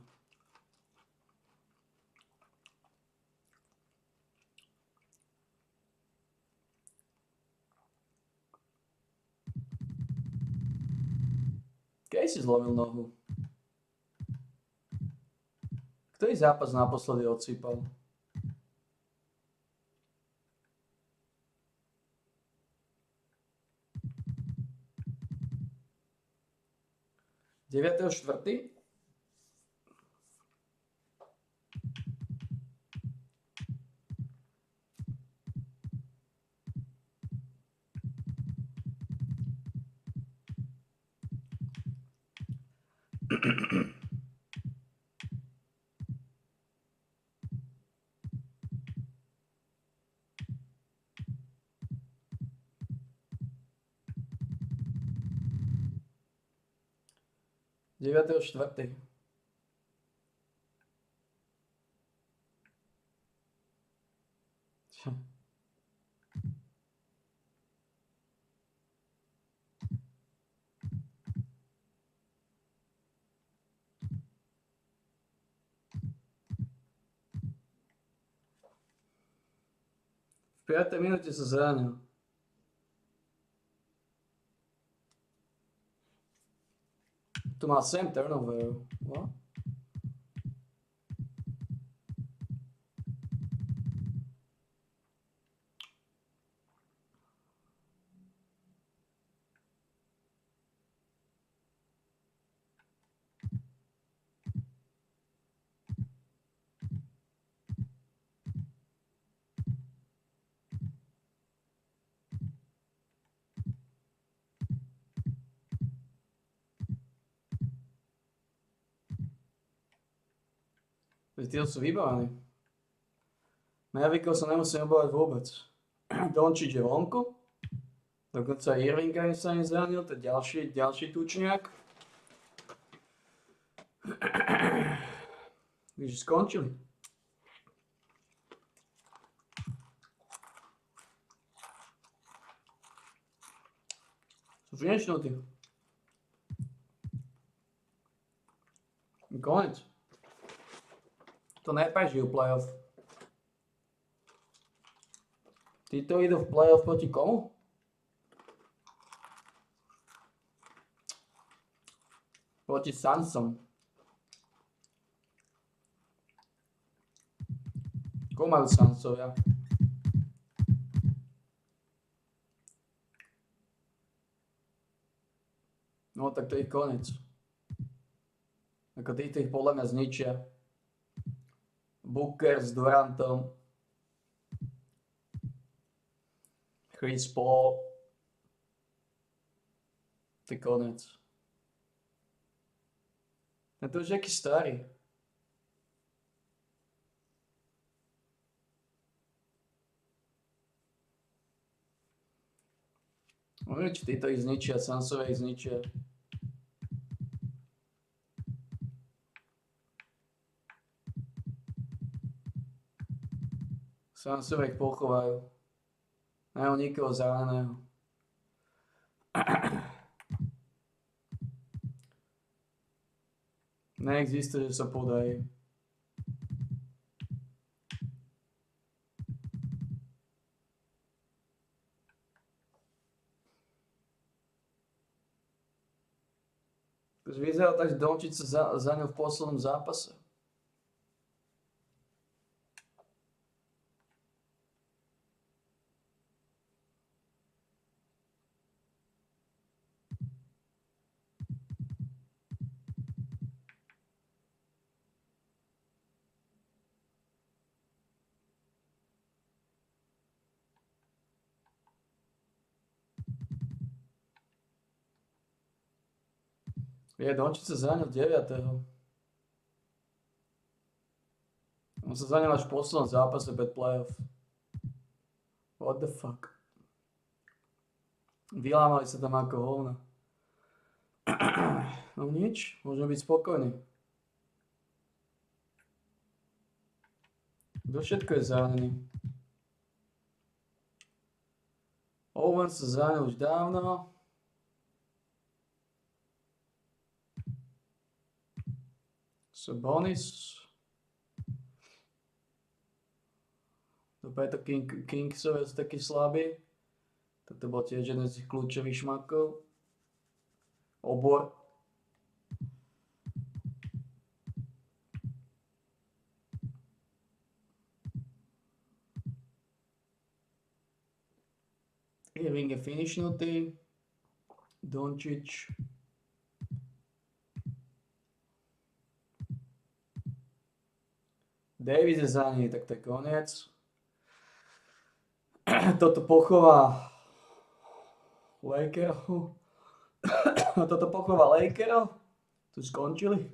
Kedy si zlomil nohu? Ktorý zápas naposledy odsýpal? Deviatého štvrtý? Deviatého štvrtý. V 5. minúte sa zranil. Tu má 7 turnoverov. What? Títo sú vybavení. Maverickov sa nemusím obávať vôbec. Dončič je vonku. Dokonca Irving sa im zranil, to je ďalší tučniak. Takže skončili. Sú finishnutí. Konec. To neprežijú playoff. Títo idú v playoff proti komu? Proti Sunsom. Komu majú Sunsovia? No tak to je ich koniec. Ako týchto ich podľa mňa zničia. Booker s Durantom. Chris Paul. To je konec. A to už je aký starý. Či títo ich zničia, Sunsové ich zničia. Sunsové ich pochovajú. Majú nikoho zraneného. Neexistuje, že sa podají. Už vyzeral tak, že Dončić sa za ňou v poslednom zápase. Dončić sa zranil 9. On sa zranil až v poslednom zápase pred playoff. What the fuck? Vylámali sa tam ako hovna. No nič, môžeme byť spokojní. Kto všetko je zranený? Owen sa zranil už dávno. Sabonis. To preto Kingsové sú takí slabí. Toto bol tiež jeden z tých kľúčových šmakov. Obor. Irving je finishnutý. Dončić. Davis je za nej, tak to je koniec. Toto pochová Lakerov. Toto pochová Lakerov. Tu skončili.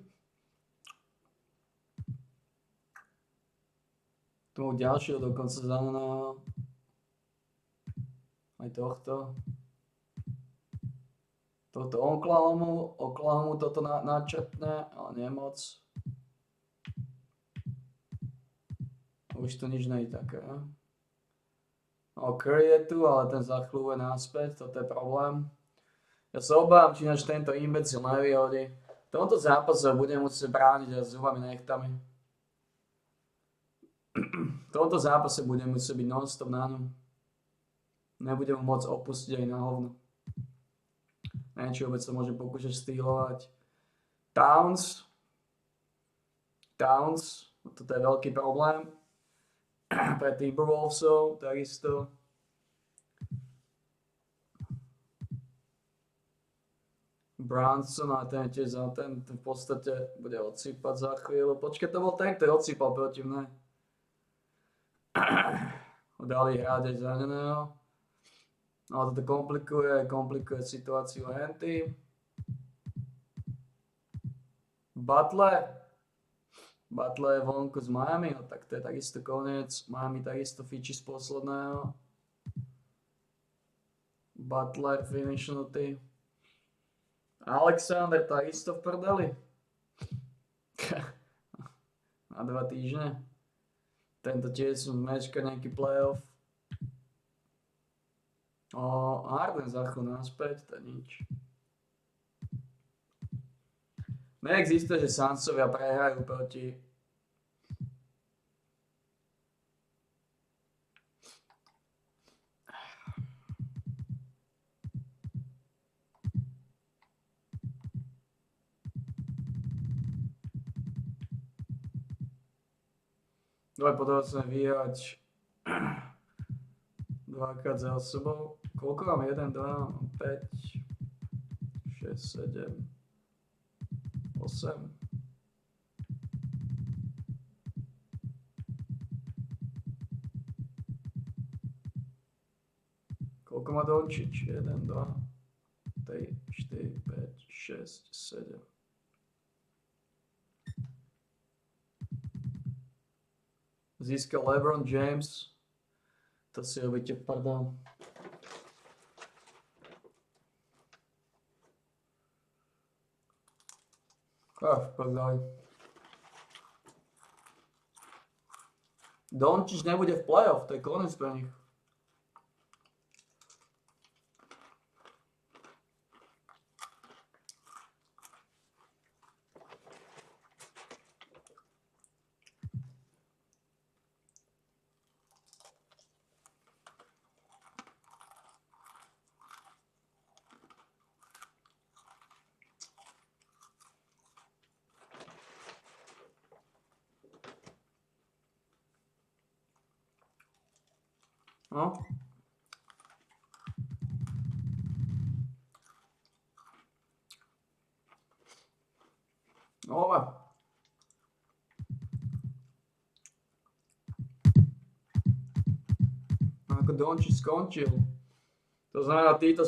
Tu mám ďalšieho dokonca zraneného. Aj tohto. Toto Oklahomu toto načrtne, ale nemoc. Už to nič nie je také, ne? No, Curry je tu, ale ten zachlúve naspäť, toto je problém. Ja sa obávam, či náš tento imbecil nevyhodí. V tomto zápase budem musieť brániť aj s zubami nechtami. V tomto zápase budem musieť byť non-stop na ňom. Nebudem môcť opustiť aj na hovno. Neviem, či vôbec sa môže pokúšať stýlovať. Towns, toto je veľký problém. Pre Timberwolvesov, takisto. Brunson, a ten tiež ten v podstate bude odsýpať za chvíľu. Počkej, to bol ten, ktorý odsýpal proti mne. Dali hrať aj zraneného. No a toto komplikuje situáciu henty. Butler je vonku z Miami, no tak to je takisto koniec. Miami takisto fiči z posledného. Butler finishnutý. Alexander takisto v prdeli. Na 2 týždne. Tento tiež sú mečka nejaký playoff. Harden zachl naspäť, to je nič. Neexistuje, že Sunsovia prehrajú proti potom chceme vyhrať dvakrát za sebou. Koľko mám? 1, 2, 5, 6, 7, 8. Koľko má Dončič? 1, 2, 3, 4, 5, 6, 7. Získal LeBron James. To si robíte v pardon. V prdeli. Dončič nebude v playoff, to je konec pre nich. No. No, ako Dončič skončil. To znamená, títo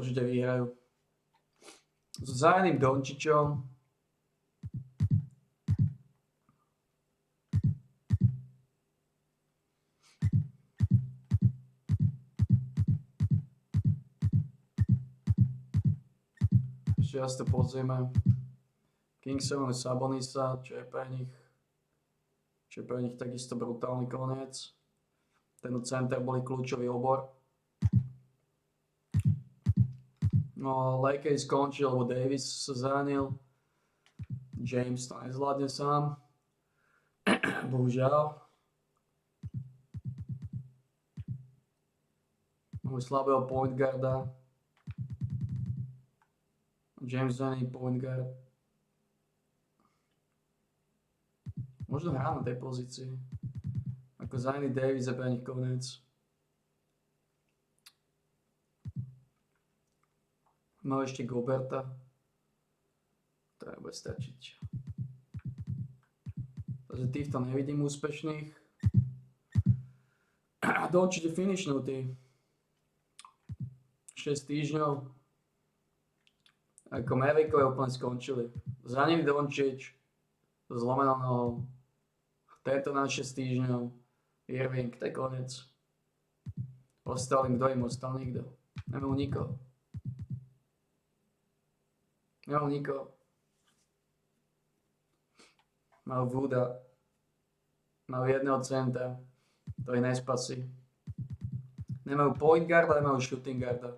určite vyhrajú. So zájemným Dončičom ešte raz to pozrieme. Kingsovu Sabonisa, čo je pre nich takisto brutálny koniec. Ten center boli kľúčový obor. No, Lakers skončil, lebo Davis sa zranil. James to nezvládne sám. Bohužiaľ. Môj slabého point guarda. James není point guard. Možno hrá na tej pozícii. Ako Zajný Davis je pre nich konec. No ešte Goberta. To nebude stačiť. Takže týchto nevidím úspešných. Dončič je finishnutý. 6 týždňov. Ako Maverickovia úplne skončili. Zranený Dončič. Zlomenou nohou. Tento na 6 týždňov. Irving, to je konec. Ostal im, kto im ostal? Nikto. Nemal nikoho. Nemal nikoho. Mal Wooda. Mal jedného centra. To ich nespasí. Nemajú point guarda, nemajú shooting guarda.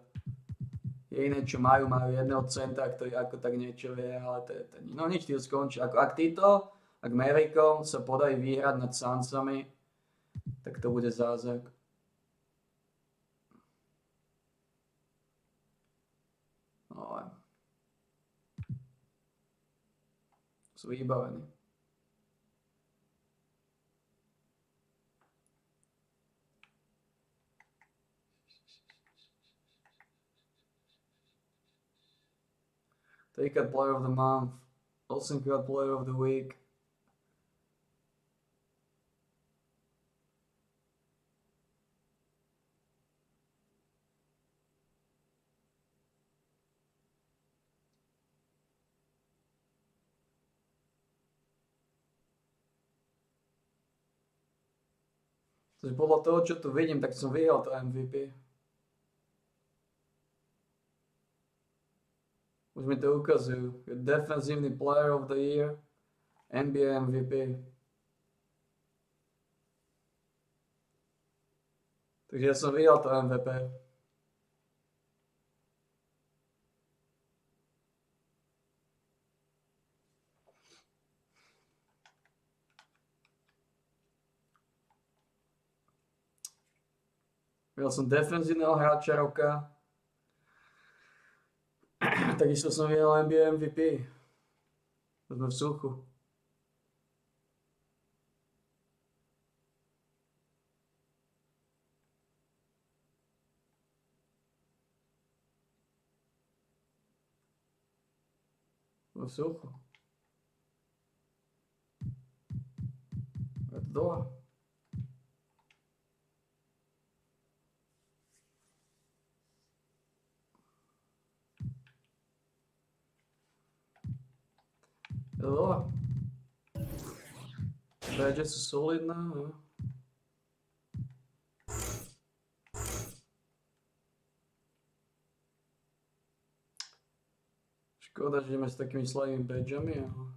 Jediné, čo majú jedného centra, ktorý ako tak niečo vie, ale to je no nič, týho skončí. Ak Maverickom sa podarí vyhrať nad Sunsami, tak to bude zázrak. No, sú vybavení. Trikrát Player of the Month, 8krát Player of the Week. Takže podľa toho, čo tu vidím, tak som vyhral to MVP. Už mi to ukazujú. Defensívny Player of the Year, NBA MVP. Takže ja som vyhral to MVP. Vyhral som defenzívneho hráča roka. Takisto som vyhral NBA MVP. Sme v suchu. V suchu. Je to dole. Je to dole. Badge sú solidné, no. Škoda, že ideme s takými slabými badžami, ale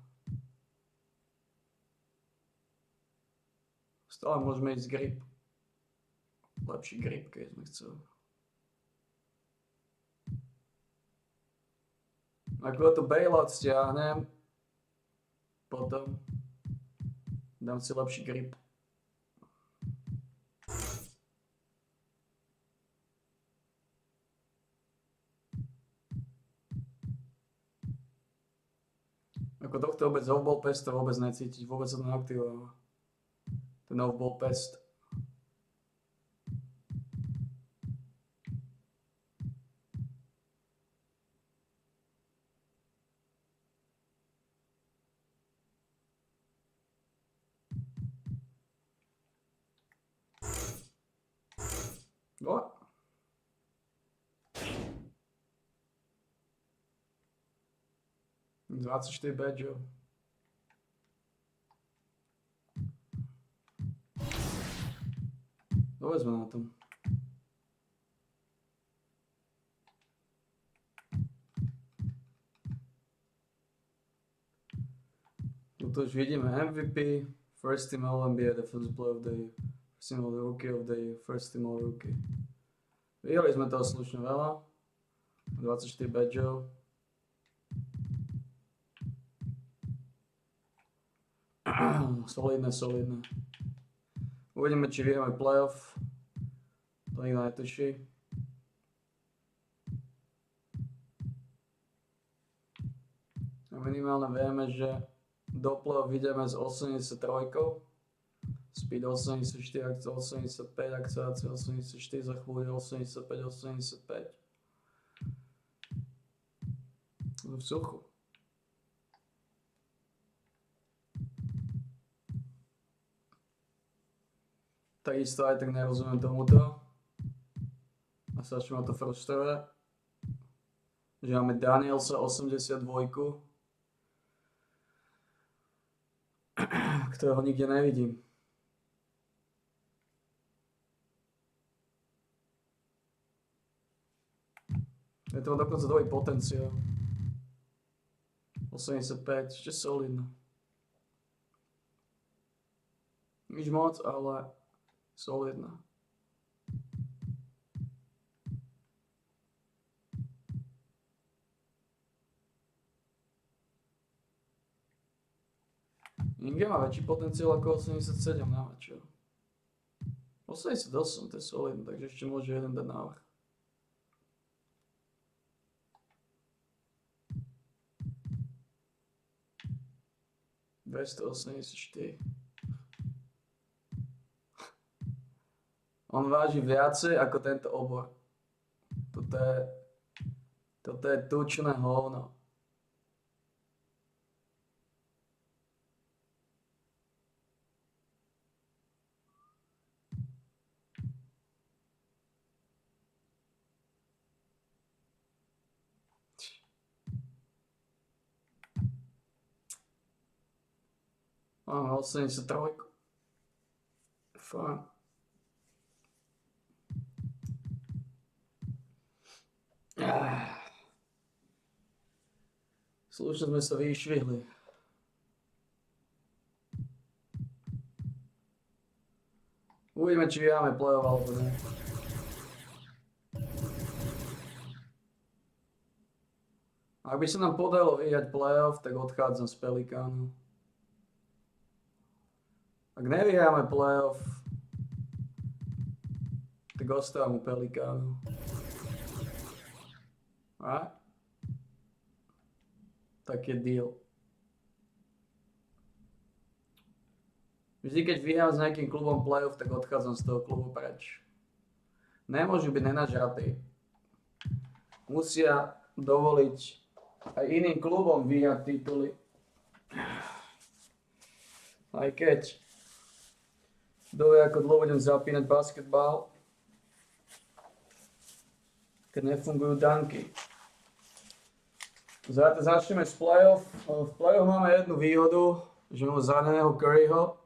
stále môžeme ísť grip. Lepší grip, keď sme chceli. Ako to bailout stiahnem, potom dám si lepší grip. Ako tohto vôbec off-ball pest to vôbec necítiť, vôbec sa to neaktivuje. Ten off-ball pest. No. 24 badgeov. Dobre sme na tom. Tuto už vidíme MVP, First Team All-NBA, Defensive Player of the Year, First Team All-Rookie of the Year, First Team All-Rookie. Vyhrali sme toho slušne veľa. 24 badgeov. Solidné, solidné. Uvidíme, či vyhráme playoff. To nikto netuší. A minimálne vieme, že do playoff ideme s 83. Speed 84, akcia 85, akcelácia 84, za chvíľu 85, 85. V suchu. Takisto aj tak nerozumiem tomuto. A strašne ma to frustruje. Že máme Danielsa 82, ktorého nikde nevidím. Je to dokonca dobrý potenciál. 85, ešte solidné. Nič moc, ale solidná. Inge má väčší potenciál ako 87, neviem čo. 88, to je solidné, takže ešte môže jeden dať návrh. $284. On váži viacej ako tento obor. Toto je tučné hovno. Máme 83. Fajn. Slušne sme sa vyšvihli. Uvidíme, či vyhráme playoff alebo ne. Ak by sa nám podarilo vyhrať playoff, tak odchádzam z Pelikánu. Ak nevyhráme playoff, tak ostávam u Pelikánu. A? Tak je deal. Vždy, keď vyhrám s nejakým klubom playoff, tak odchádzam z toho klubu preč. Nemôžu byť nenažratí. Musia dovoliť aj iným klubom vyhrať tituly. Aj keď kto vie, ako dlho budem zapínať basketbal, keď nefungujú danky. Začneme z playoff. V playoff máme jednu výhodu, že máme zraneného Curryho.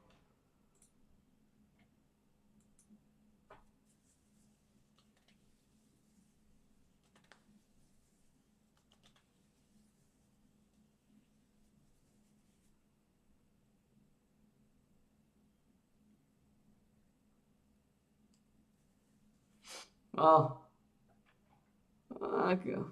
Tak jo.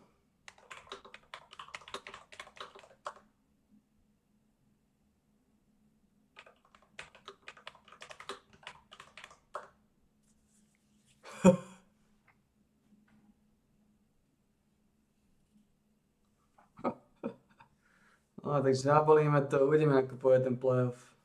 No, takže zabalíme to, uvidíme, ako pôjde ten playoff.